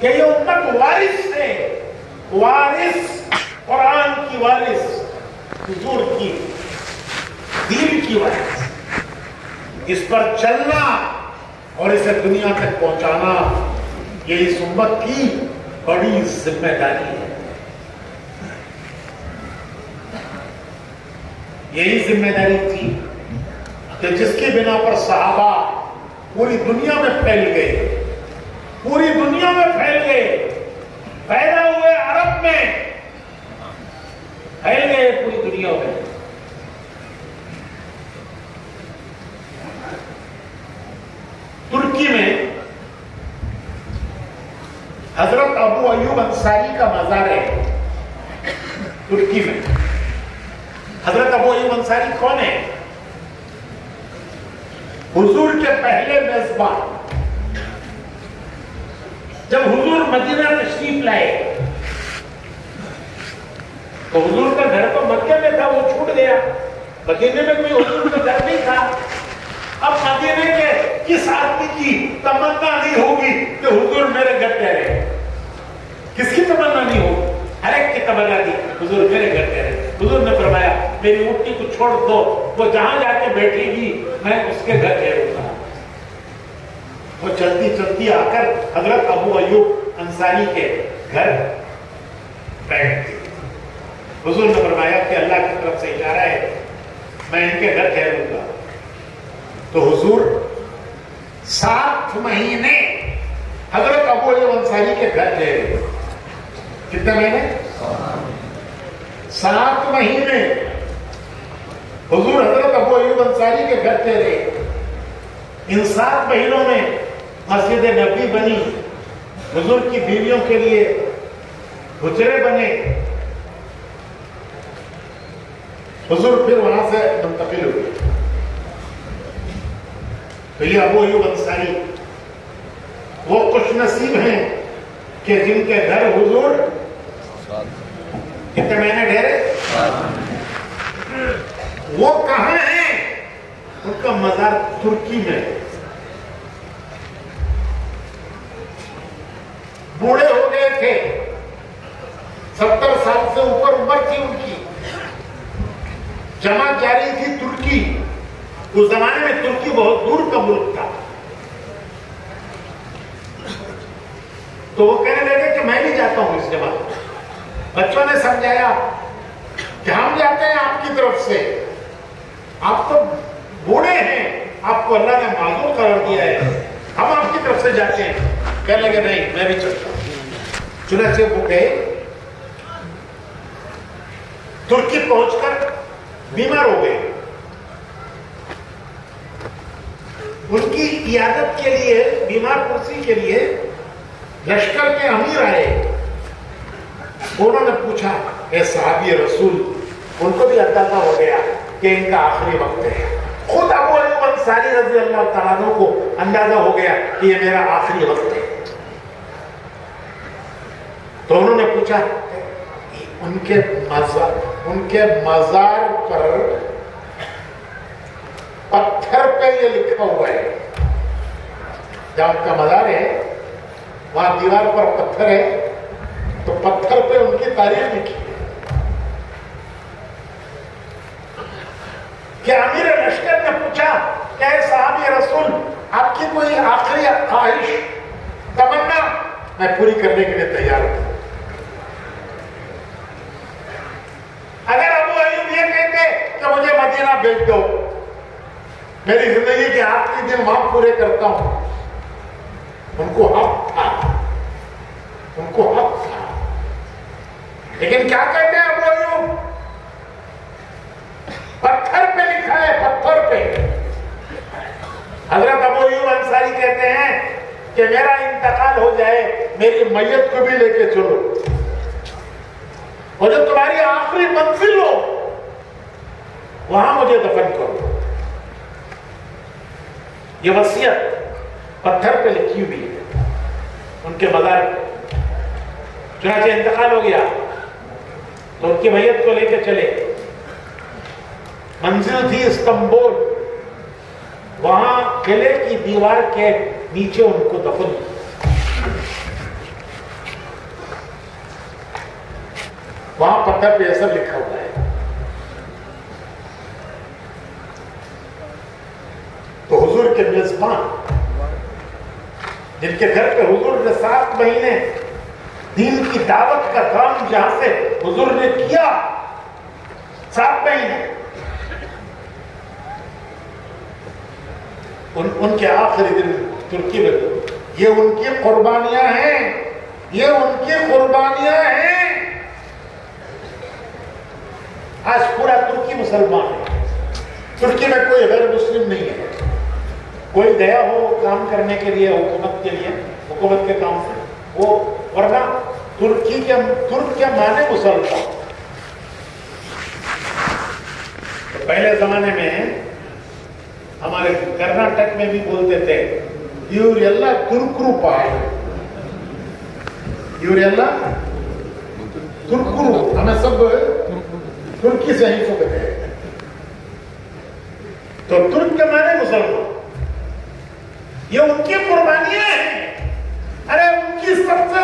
[SPEAKER 1] کہ یہ امت وارث ہے، وارث، قرآن کی وارث، حضور کی دین کی وارث، اس پر چلنا اور اسے دنیا تک پہنچانا یہ اس امت کی بڑی ذمہ داری ہے۔ یہی ذمہ داری تھی کہ جس کی بنا پر صحابہ پوری دنیا میں پھیل گئے، پوری دنیا میں پھیل گئے، پیدا ہوئے عرب میں، پھیل گئے پوری دنیا میں۔ ترکی میں حضرت ابو ایوب انصاری کا مزار ہے۔ ترکی میں حضرت ابو ایوب انصاری کون ہے؟ حضور کے پہلے میزبان۔ جب حضور مدینہ تشریف لائے تو حضور کا گھر تو مکے میں تھا، وہ چھوٹ گیا، مدینے میں کوئی حضور کا گھر نہیں تھا۔ اب مدینے کے کس آدمی کی تمنا نہیں ہوگی کہ حضور میرے گھر ٹھہرے؟ کس کی تمنا نہیں ہوگی؟ ہر ایک کی تمنا دی حضور میرے گھر ٹھہرے۔ حضور نے فرمایا میری اونٹنی کو چھوڑ دو، وہ جہاں جا کے بیٹھے گی میں اس کے گھر ٹھہروں گا۔ وہ چلتی چلتی آ کر حضرت ابو ایوب انصاری کے گھر بیٹھتی۔ حضور نے فرمایا کہ اللہ کی طرف سے اشارہ ہے، میں ان کے گھر ٹھہروں گا۔ تو حضور 7 مہینے حضرت ابو ایوب انصاری کے گھر ٹھہرے۔ کتنے مہینے؟ 7 مہینے حضور حضرت ابو ایوب انصاری کے گھر ٹھہرے۔ ان 7 مہینوں میں مسجد نبی بنی، حضور کی بیویوں کے لیے حجرے بنے۔ حضور پھر وہاں سے منتقل ہوئے۔ تو یہ ابو ایوب انصاری وہ خوش نصیب ہیں کہ جن کے گھر حضور کتنے مہینے ٹھہرے؟ وہ کہاں ہیں؟ ان کا مزار ترکی میں۔ بوڑھے ہو گئے تھے، 70 سال سے اوپر عمر تھی ان کی، جماعت جاری تھی ترکی۔ اس زمانے میں ترکی بہت دور کا ملک تھا، تو وہ کہنے لگے کہ میں بھی جاتا ہوں اس جماعت۔ بچوں نے سمجھایا کہ ہم جاتے ہیں آپ کی طرف سے، آپ تو بوڑھے ہیں، آپ کو اللہ نے معذور قرار دیا ہے، ہم آپ کی طرف سے جاتے ہیں۔ کہنے لگے نہیں میں بھی چلتا ہوں۔ چنانچہ وہ گئے، ترکی پہنچ کر بیمار ہو گئے۔ ان کی عیادت کے لیے، بیمار پرسی کے لیے لشکر کے امیر آئے۔ انہوں نے پوچھا اے صحابی رسول، ان کو بھی اندازہ ہو گیا کہ ان کا آخری وقت ہے۔ خود ابو ایوب انصاری رضی اللہ تعالیٰ عنہ کو اندازہ ہو گیا کہ یہ میرا آخری وقت ہے۔ تو انہوں نے پوچھا ان کے مزار پر پتھر پہ یہ لکھا ہوا ہے، جہاں ان کا مزار ہے وہاں دیوار پر پتھر ہے، تو پتھر پہ ان کی تاریخ لکھی ہے کہ امیر لشکر نے پوچھا کہ اے صحابی رسول، آپ کی کوئی آخری خواہش، تمنا؟ میں پوری کرنے کے لیے تیار ہوں۔ اگر ابو ایوب یہ کہتے کہ مجھے مدینہ بھیج دو، میری زندگی کے آخری دن وہاں پورے کرتا ہوں، ان کو حق تھا، ان کو حق تھا۔ لیکن کیا کہتے ہیں ابو ایوب؟ پتھر پہ لکھا ہے، پتھر پہ۔ حضرت ابو ایوب انصاری کہتے ہیں کہ میرا انتقال ہو جائے، میری میت کو بھی لے کے چلو، اور جو تمہاری آخری منزل ہو وہاں مجھے دفن کرو۔ یہ وصیت پتھر پہ لکھی ہوئی ہے ان کے مزار پہ۔ چنانچہ انتقال ہو گیا تو ان کی میت کو لے کے چلے، منزل تھی استنبول، وہاں قلعے کی دیوار کے نیچے ان کو دفن۔ وہاں پتھر پہ ایسا لکھا ہوا ہے. تو حضور کے میزبان جن کے گھر پہ حضور نے 7 مہینے دین کی دعوت کا کام جہاں سے حضور نے کیا 7 مہینے، ان کے آخری دن ترکی میں، یہ ان کی قربانیاں ہیں، یہ ان کی قربانیاں ہیں. آج پورا ترکی مسلمان ہے، ترکی میں کوئی غیر مسلم نہیں ہے. کوئی گیا ہو کام کرنے کے لیے حکومت کے لیے، حکومت کے کام سے، وہ ورنہ ترک کے معنی مسلمان. پہلے زمانے میں ہمارے کرناٹک میں بھی بولتے تھے یوریلہ ترکرو پائے، یوریلہ ترکرو، ہمیں سب ترکی سے ہی سکتے ہیں. تو ترک کے معنی مسلمان، یہ ان کی قربانیاں ہیں. ارے ان کی سب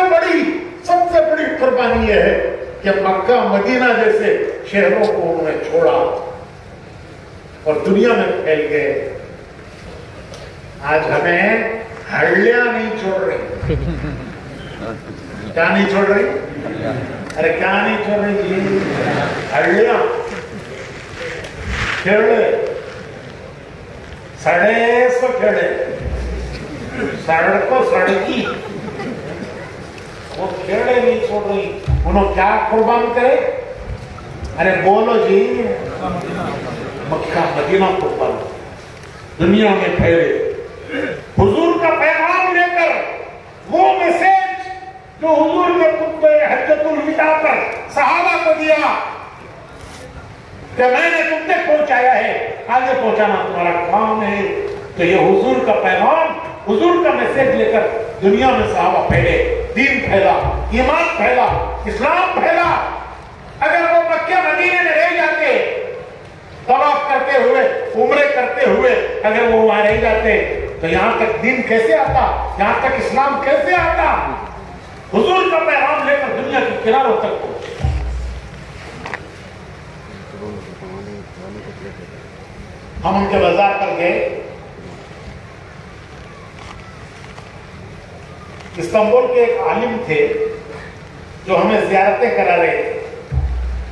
[SPEAKER 1] سے بڑی قربانی یہ ہے کہ مکہ مدینہ جیسے شہروں کو انہوں نے چھوڑا اور دنیا میں پھیل گئے. آج ہمیں ہڈیاں نہیں چھوڑ رہی. کیا نہیں چھوڑ رہی؟ ارے کیا نہیں چھوڑ رہی جی؟ ہڈیاں، کھیڑے، سڑے سو کھیڑے، سڑکوں سڑکی، وہ کھیڑے نہیں چھوڑ رہی. انہوں کیا قربان کرے؟ ارے بولو جی، مکہ مدینہ قربان، دنیا میں پھیلے. حضور کا پیغام لے کر، وہ میسج جو حضور نے خطبہ حجۃ الوداع پر صحابہ کو دیا کہ میں نے تم تک پہنچایا ہے، آگے پہنچانا تمہارا کام ہے. تو یہ حضور کا پیغام، حضور کا میسج لے کر دنیا میں صحابہ پھیلے، دین پھیلا، ایمان پھیلا، اسلام پھیلا. اگر وہ مکہ مدینے میں رہ جاتے، طواف کرتے ہوئے، عمرے کرتے ہوئے اگر وہ وہاں رہ جاتے تو یہاں تک دین کیسے آتا؟ یہاں تک اسلام کیسے آتا؟ حضور کا پیغام لے کر دنیا کے کناروں تک پہنچے. ہم ان کے بازار پر گئے. استنبول کے ایک عالم تھے جو ہمیں زیارتیں کرا رہے تھے.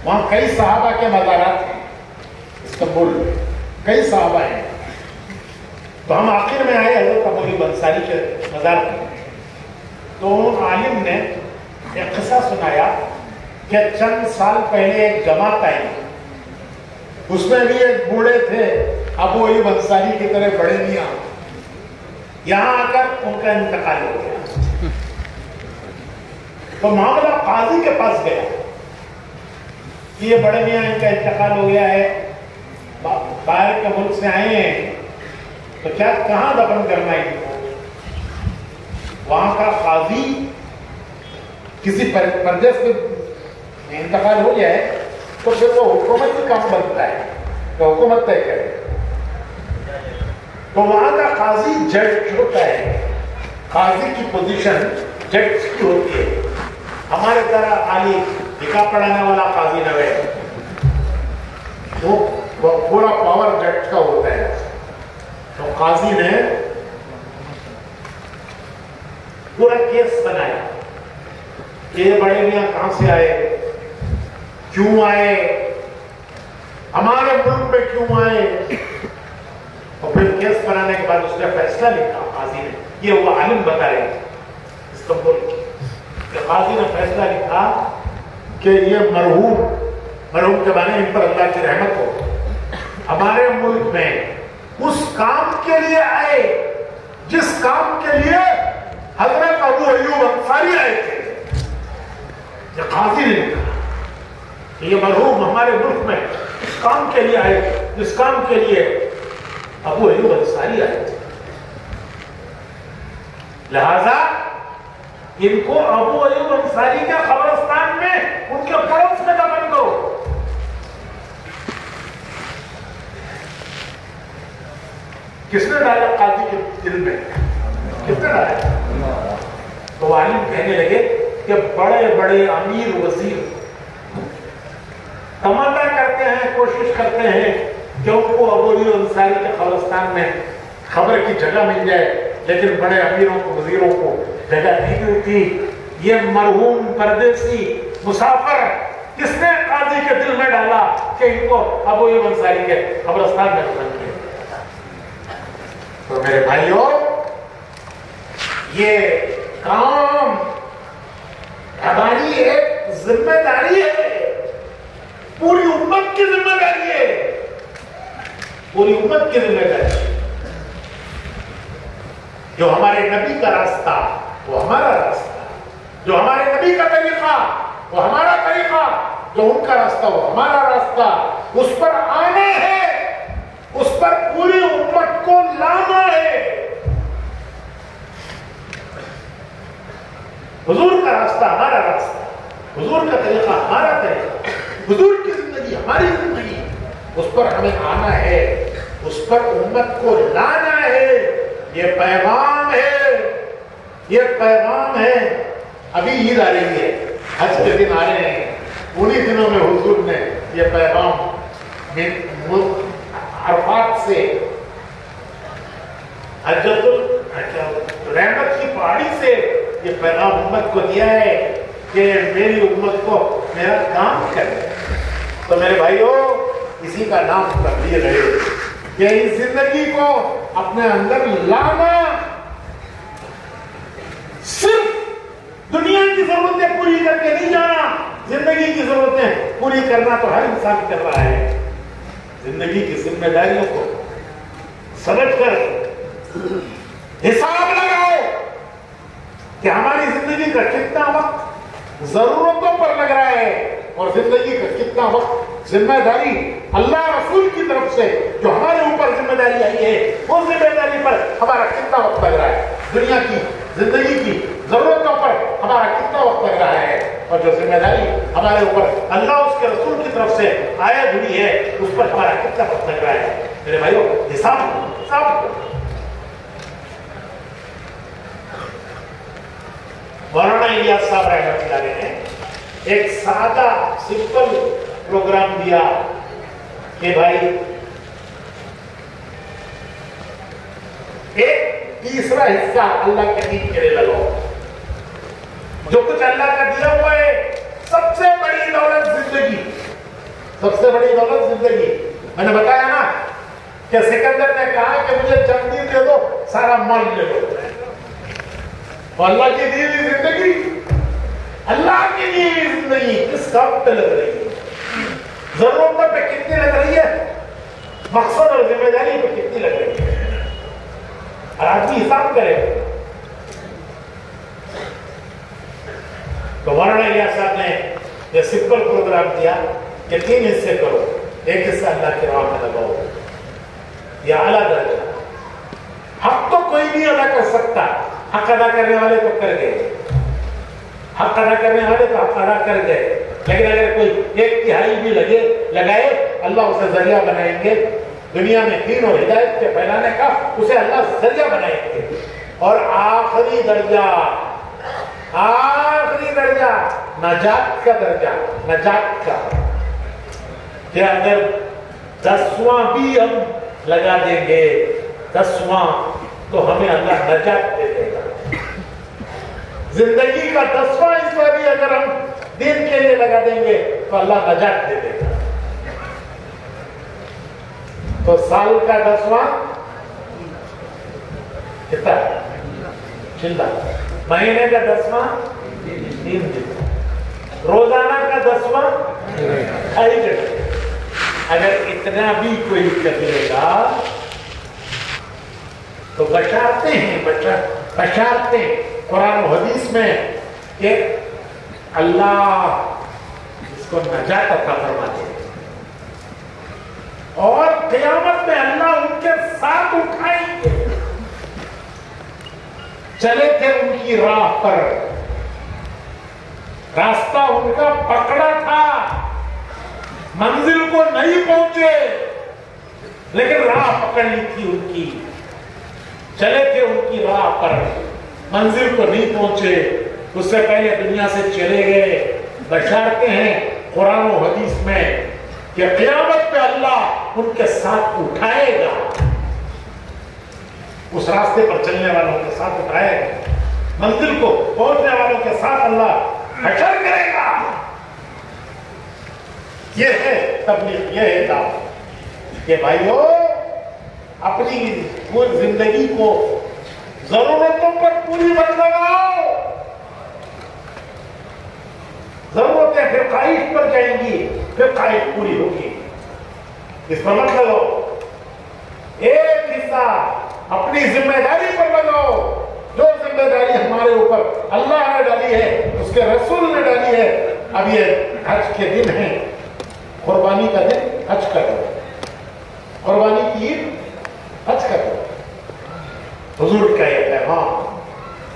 [SPEAKER 1] وہاں کئی صحابہ کے مزارات ہیں، استنبول میں کئی صحابہ ہیں. تو ہم آخر میں آئے حضرت ابو ایوب انصاری کے مزار پر. تو عالم نے ایک قصہ سنایا کہ چند سال پہلے ایک جماعت آئی، اس میں بھی ایک بوڑھے تھے ابو ایوب انصاری کی طرح بڑے میاں. یہاں آ کر ان کا انتقال ہو گیا. تو معاملہ قاضی کے پاس گیا کہ یہ بڑے میاں ان کا انتقال ہو گیا ہے، باہر کے ملک سے آئے ہیں، تو کیا کہاں دفن کرنا ہے ان کو؟ وہاں کا قاضی کسی پردیس میں انتقال ہو جائے تو پھر وہ حکومت کا کام بنتا ہے کہ حکومت طے کرے. تو وہاں کا قاضی جج ہوتا ہے. قاضی کی پوزیشن جج کی ہوتی ہے. ہمارے طرح عالی نکاح پڑھانے والا قاضی نہ ہے، وہ پورا پاور جج کا ہوتا ہے. تو قاضی نے پورا کیس بنایا کہ یہ بڑے میاں کہاں سے آئے، کیوں آئے، ہمارے ملک میں کیوں آئے. اور پھر کیس بنانے کے بعد اس نے فیصلہ لکھا قاضی نے. یہ وہ عالم بتا رہے ہیں استنبول کی کہ قاضی نے فیصلہ لکھا کہ یہ مرحوم کے معنی ان پر اللہ کی رحمت ہو، ہمارے ملک میں اس کام کے لیے آئے جس کام کے لیے حضرت ابو ایوب انصاری آئے تھے. یہ قاضی نے لکھا کہ یہ مرحوم ہمارے ملک میں اس کام کے لیے آئے جس کام کے لیے ابو ایوب انصاری آئے تھے. لہذا ان کو ابو ایوب انصاری کے قبرستان میں ان کے پڑوس میں دفن کرو. کس نے ڈالا قاضی کے دل میں؟ کس نے ڈالا؟ تو عالم کہنے لگے کہ بڑے بڑے امیر وزیر تمنا کرتے ہیں، کوشش کرتے ہیں کہ ان کو ابو ایوب انصاری کے قبرستان میں خبر کی جگہ مل جائے، لیکن بڑے امیروں کو، وزیروں کو جگہ دی گئی تھی۔ یہ مرحوم پردیسی مسافر کس نے قاضی کے دل میں ڈالا کہ ان کو ابو ایوب انصاری کے قبرستان میں دفن کیا؟ تو میرے بھائیوں، یہ کام ہماری ایک ذمہ داری ہے، پوری امت کی ذمہ داری ہے، پوری امت کی ذمہ داری ہے۔ جو ہمارے نبی کا راستہ وہ ہمارا راستہ، جو ہمارے نبی کا طریقہ وہ ہمارا طریقہ، جو ان کا راستہ وہ ہمارا راستہ، اس پر آنا ہے، اس پر پوری امت کو لانا ہے۔ حضور کا راستہ ہمارا راستہ، حضور کا طریقہ ہمارا طریقہ، حضور کی زندگی ہماری زندگی، اس پر ہمیں آنا ہے، اس پر امت کو لانا ہے۔ یہ پیغام ہے، یہ پیغام ہے۔ ابھی عید آ رہی ہے، حج کے دن آ رہے ہیں، انہی دنوں میں حضور نے یہ پیغام عرفات سے، حجۃ الرحمت کی پہاڑی سے یہ پیغام امت کو دیا ہے کہ میری امت کو میرا کام کرے۔ تو میرے بھائیوں، اسی کا نام تبلیغ ہے کہ اس زندگی کو اپنے اندر لانا، صرف دنیا کی ضرورتیں پوری کر کے نہیں جانا، زندگی کی ضرورتیں پوری کرنا تو ہر انسان کر رہا ہے۔ زندگی کی ذمہ داریوں کو سمجھ کر حساب لگاؤ کہ ہماری زندگی کا کتنا وقت ضرورتوں پر لگ رہا ہے اور زندگی کا کتنا وقت ذمہ داری اللہ رسول کی طرف سے جو ہمارے اوپر ذمہ داری آئی ہے، وہ ذمہ داری پر ہمارا کتنا وقت لگ رہا ہے، دنیا کی زندگی کی ضرورتوں پر ہمارا کتنا وقت لگ رہا ہے، اور جو ذمہ داری ہمارے اوپر اللہ اس کے رسول کی طرف سے آیا ہوئی ہے، اس پر ہمارا کتنا وقت لگ رہا ہے۔ میرے بھائیوں، حساب مولانا الیاس صاحب رحمۃ اللہ علیہ نے ایک سادہ سمپل پروگرام دیا کہ بھائی ایک تیسرا حصہ اللہ کے دین کے لیے لگاؤ۔ جو کچھ اللہ کا دیا ہوا ہے، سب سے بڑی دولت زندگی، سب سے بڑی دولت زندگی۔ میں نے بتایا نا کہ سکندر نے کہا کہ مجھے چندی دے دو، سارا مال لے دو، اور اللہ کی دی ہوئی زندگی، اللہ کی دی ہوئی زندگی کس کام پہ لگ رہی ہے، ضرورتوں پہ کتنی لگ رہی ہے، مقصد اور ذمہ داری پہ کتنی لگ رہی ہے، اور آدمی حساب کرے۔ تو مولانا الیاس صاحب نے یہ سمپل پروگرام دیا کہ 3 حصے کرو، ایک حصہ اللہ کی راہ میں لگاؤ، یہ اعلیٰ درجہ۔ حق تو کوئی نہیں ادا کر سکتا، حق ادا کرنے والے تو کر گئے، حق ادا کرنے والے تو حق ادا کر گئے، لیکن اگر کوئی 1/3 بھی لگائے، اللہ اسے ذریعہ بنائیں گے دنیا میں دین اور ہدایت کے پھیلانے کا، اسے اللہ ذریعہ بنائیں گے۔ اور آخری درجہ نجات کا درجہ، نجات کا، کہ اگر 10واں بھی ہم لگا دیں گے، 10واں تو ہمیں اللہ نجات دے دے گا۔ زندگی کا 10واں حصہ بھی اگر ہم دین کے لیے لگا دیں گے تو اللہ نجات دے دے گا۔ تو سال کا 10واں کتنا؟ 6 مہینے کا 10واں 3 دن، روزانہ کا 10واں 2.5 گھنٹے۔ اگر اتنا بھی کوئی کر لے گا تو بشارتیں قرآن و حدیث میں کہ اللہ اس کو نجات عطا فرماتے ہیں، اور قیامت میں اللہ ان کے ساتھ اٹھائیں گے۔ چلے تھے ان کی راہ پر، راستہ ان کا پکڑا تھا، منزل کو نہیں پہنچے لیکن راہ پکڑ لی تھی ان کی، چلے تھے ان کی راہ پر، منزل کو نہیں پہنچے، اس سے پہلے دنیا سے چلے گئے۔ بشارتیں ہیں قرآن و حدیث میں کہ قیامت پہ اللہ ان کے ساتھ اٹھائے گا، اس راستے پر چلنے والوں کے ساتھ اٹھائے گا، منزل کو پہنچنے والوں کے ساتھ اللہ حشر کرے گا۔ یہ ہے تبلیغ، یہ ہے دعوت کہ بھائیو اپنی زندگی کو ضرورتوں پر پوری مت لگاؤ، ضرورتیں پھر خواہش پر جائیں گی، پھر خواہش پوری ہوگی، اس پر مت لگاؤ۔ ایک حصہ اپنی ذمہ داری پر لگاؤ، جو ذمہ داری ہمارے اوپر اللہ نے ڈالی ہے، اس کے رسول نے ڈالی ہے۔ اب یہ حج کے دن ہیں، قربانی کا دن، حج کا دن، قربانی کی عید، حج کا دن۔ حضور کا یہ پیغام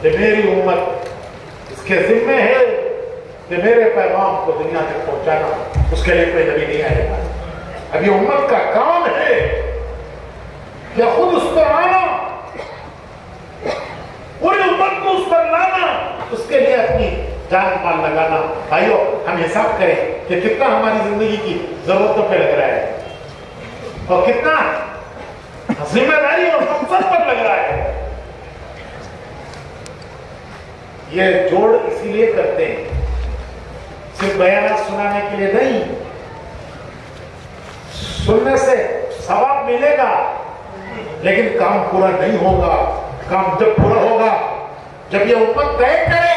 [SPEAKER 1] کہ میری امت اس کے ذمہ ہے کہ میرے پیغام کو دنیا تک پہنچانا، اس کے لیے کوئی نبی نہیں آئے گا۔ اب یہ امت کا کام ہے کہ خود اس پر آنا، پوری امت کو اس پر لانا، اس کے لیے اپنی جان مال لگانا۔ بھائیو ہم حساب کریں کہ کتنا ہماری زندگی کی ضرورتوں پہ لگ رہا ہے اور کتنا ذمہ داری اور مقصد پر لگ رہا ہے۔ یہ جوڑ اسی لیے کرتے ہیں، صرف بیانات سنانے کے لیے نہیں، سننے سے ثواب ملے گا لیکن کام پورا نہیں ہوگا۔ کام جب پورا ہوگا جب یہ امت طے کرے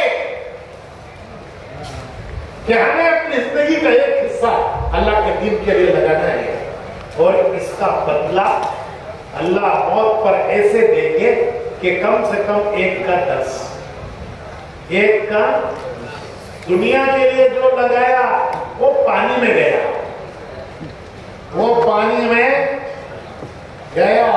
[SPEAKER 1] کہ ہمیں اپنی زندگی کا ایک حصہ اللہ کے دین کے لیے لگانا ہے، اور اس کا بدلہ اللہ موت پر ایسے دیں گے کہ کم سے کم 1 کا 10، 1 کا دنیا کے لیے جو لگایا وہ پانی میں گیا، وہ پانی میں گیا۔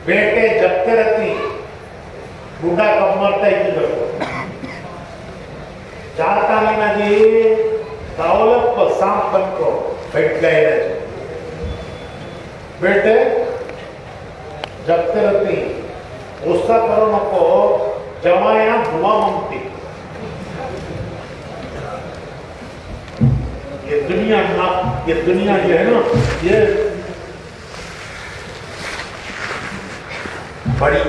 [SPEAKER 1] بیٹے جگتے رہتی، بوڑھا کب مرتا ہے کی ضرورت چاہتا نہیں نا جی، دولت کو سانپ بن کو بیٹھ گئے رہے، بیٹے جگتے رہتی، غصہ کرو نہ کو جمایا دعا مانگتی۔ یہ دنیا جو ہے نا، یہ بڑی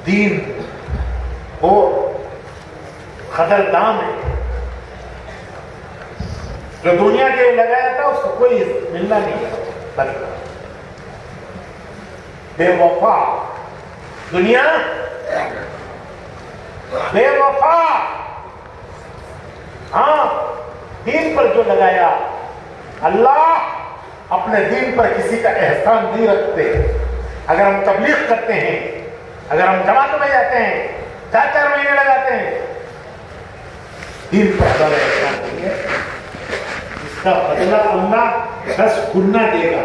[SPEAKER 1] دین وہ قدردان ہے، جو دنیا کے لیے لگایا تھا اس کو کوئی ملنا نہیں لگتا۔ بے وفا دنیا، بے وفا۔ ہاں دین پر جو لگایا، اللہ اپنے دین پر کسی کا احسان نہیں رکھتے۔ اگر ہم تبلیغ کرتے ہیں، اگر ہم جماعت میں جاتے ہیں، 4 مہینے لگاتے ہیں، دین پر زیادہ احسان دیں گے، اس کا بدلہ اللہ 10 گنا دے گا،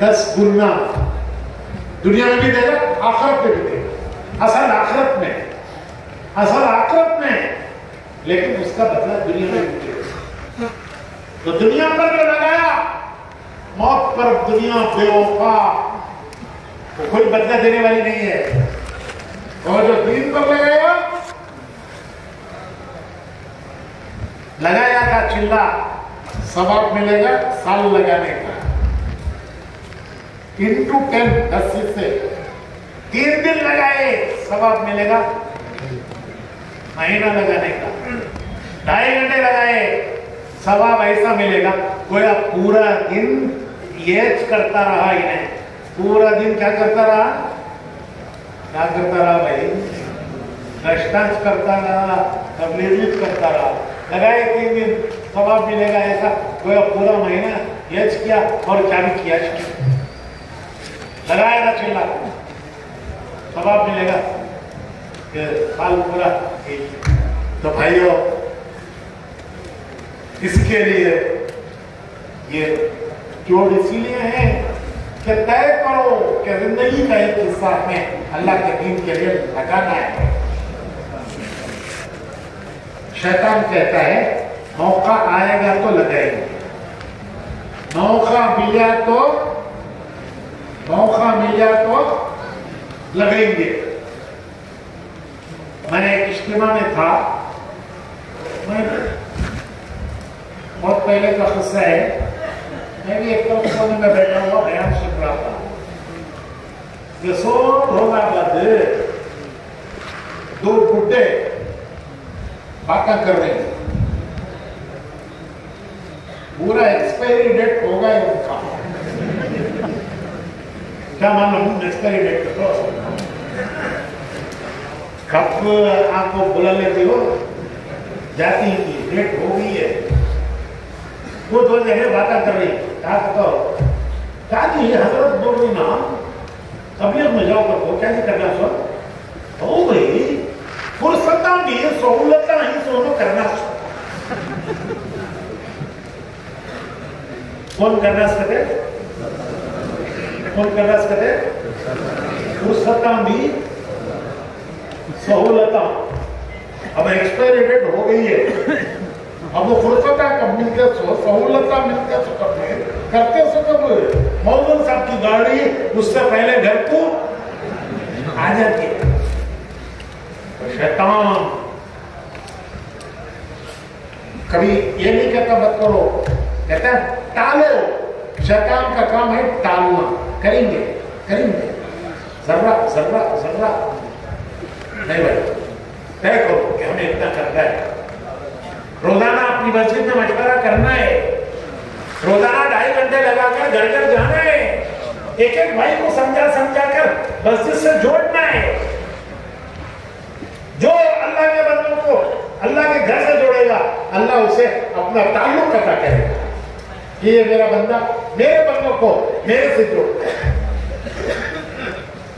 [SPEAKER 1] 10 گنا دنیا میں بھی دے گا، آخرت میں بھی دے گا۔ اصل آخرت میں، لیکن اس کا بدلہ دنیا میں بھی دے گا۔ تو دنیا پر جو لگایا، موت پر دنیا بے وفا، وہ کوئی بدلہ دینے والی نہیں ہے۔ اور جو دین پر لگایا تھا چلا، ثواب ملے گا سال لگانے کا، انٹو 10، 10 سے 3 دن لگائے ثواب ملے گا مہینہ لگانے کا، 2.5 گھنٹے لگائے ثواب ایسا ملے گا گویا پورا دن یہ کرتا رہا انہیں، پورا دن کیا کرتا رہا بھائی، گشتانچ کرتا رہا، تبلیغ کرتا رہا، لگائے 3 دن ثواب ملے گا ایسا گویا پورا مہینہ یہ کیا اور کیا بھی کیا، لگائے گا چلا ثواب ملے گا کہ سال پورا۔ تو بھائیو اس کے لیے یہ جوڑ اسی لیے ہے کہ طے کرو کہ زندگی کا ایک حصہ میں اللہ کے دین کے لیے لگانا ہے۔ شیطان کہتا ہے موقع آئے گا تو لگائیں گے، موقع ملا تو موقع مل جائے تو لگائیں گے. میں ایک اجتماع میں تھا, میں بہت پہلے کا قصہ ہے, میں بھی ایک طرف کونے میں بیٹھا ہوا بیان سن رہا تھا کہ سوٹ ہونا بعد دو بڈھے باتیں کر رہے ہیں, پورا ایکسپائری ڈیٹ ہوگا ان کا. کیا معلوم ایکسپائری ڈیٹ تو کب آپ کو بلا لیتے ہو, جاتی کی ڈیٹ ہو گئی ہے. وہ دو جگہ باتیں کر رہی, کہا جی حضرت بول رہی نا طبیعت میں جاؤ کر کیسے کرنا سو ہو بھائی فرصتاں بھی سہولتاں ہی سونو کرنا سو. کون کرنا سکتے, کون کرنا سکتے, فرصتاں بھی سہولتاں. اب ایکسپائری ڈیٹ ہو گئی ہے, اب وہ فرصتاں کب ملتے سو, سہولتاں ملتے سو کرتے سو کب مولانا صاحب کی گاڑی اس سے پہلے گھر کو آ جاتی ہے. شیطان کبھی یہ نہیں کہتا مت کرو, کہتا ہے ٹالو. شیطان کا کام ہے ٹالنا. کریں گے کریں گے, ذرہ ذرہ ذرہ نہیں بھائی طے کرو کہ ہمیں اتنا کرنا ہے. روزانہ اپنی مسجد میں مشورہ کرنا ہے, روزانہ 2.5 گھنٹے لگا کر گھر گھر جانا ہے, ایک ایک بھائی کو سمجھا کر مسجد سے جوڑنا ہے. جو اللہ کے بندوں کو اللہ کے گھر سے جوڑے گا اللہ اسے اپنا تعلق عطا کرے گا کہ یہ میرا بندہ میرے بندوں کو میرے سے جوڑتا ہے.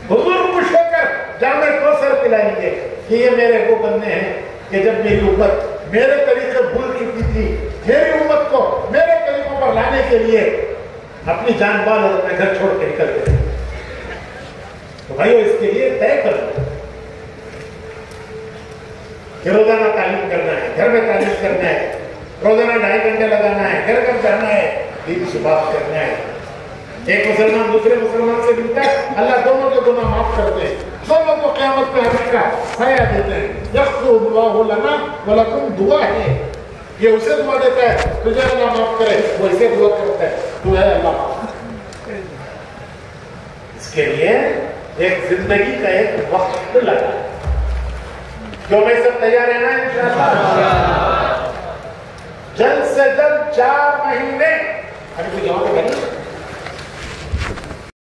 [SPEAKER 1] حضور خوش ہو کر جامع کوثر پلائیں گے کہ یہ میرے وہ بندے ہیں کہ جب میری امت میرے طریقے بھول چکی تھی, میری امت کو میرے طریقوں پر لانے کے لیے اپنی جان بال اور اپنے گھر چھوڑ کے نکل گئے. تو بھائیو اس کے لیے طے کر لو کہ روزانہ تعلیم کرنا ہے, گھر میں تعلیم کرنا ہے, روزانہ 2.5 گھنٹے لگانا ہے, گھر گھر جانا ہے, دین سے بات کرنا ہے. ایک مسلمان دوسرے مسلمان سے ملتا ہے, اللہ دونوں کے گناہ معاف کرتے ہیں, دونوں کو قیامت میں ہمیں کا سایہ دیتے ہیں. یغفر اللہ لنا ولکم دعا ہے, یہ اسے دعا دیتا ہے تجھے اللہ معاف کرے, وہ اسے دعا کرتا ہے تو ہے اللہ معاف. اس کے لیے ایک زندگی کا ایک وقت لگا. جو میں سب تیار ہے نا انشاءاللہ, جلد سے جلد 4 مہینے. ابھی کوئی جواب ہے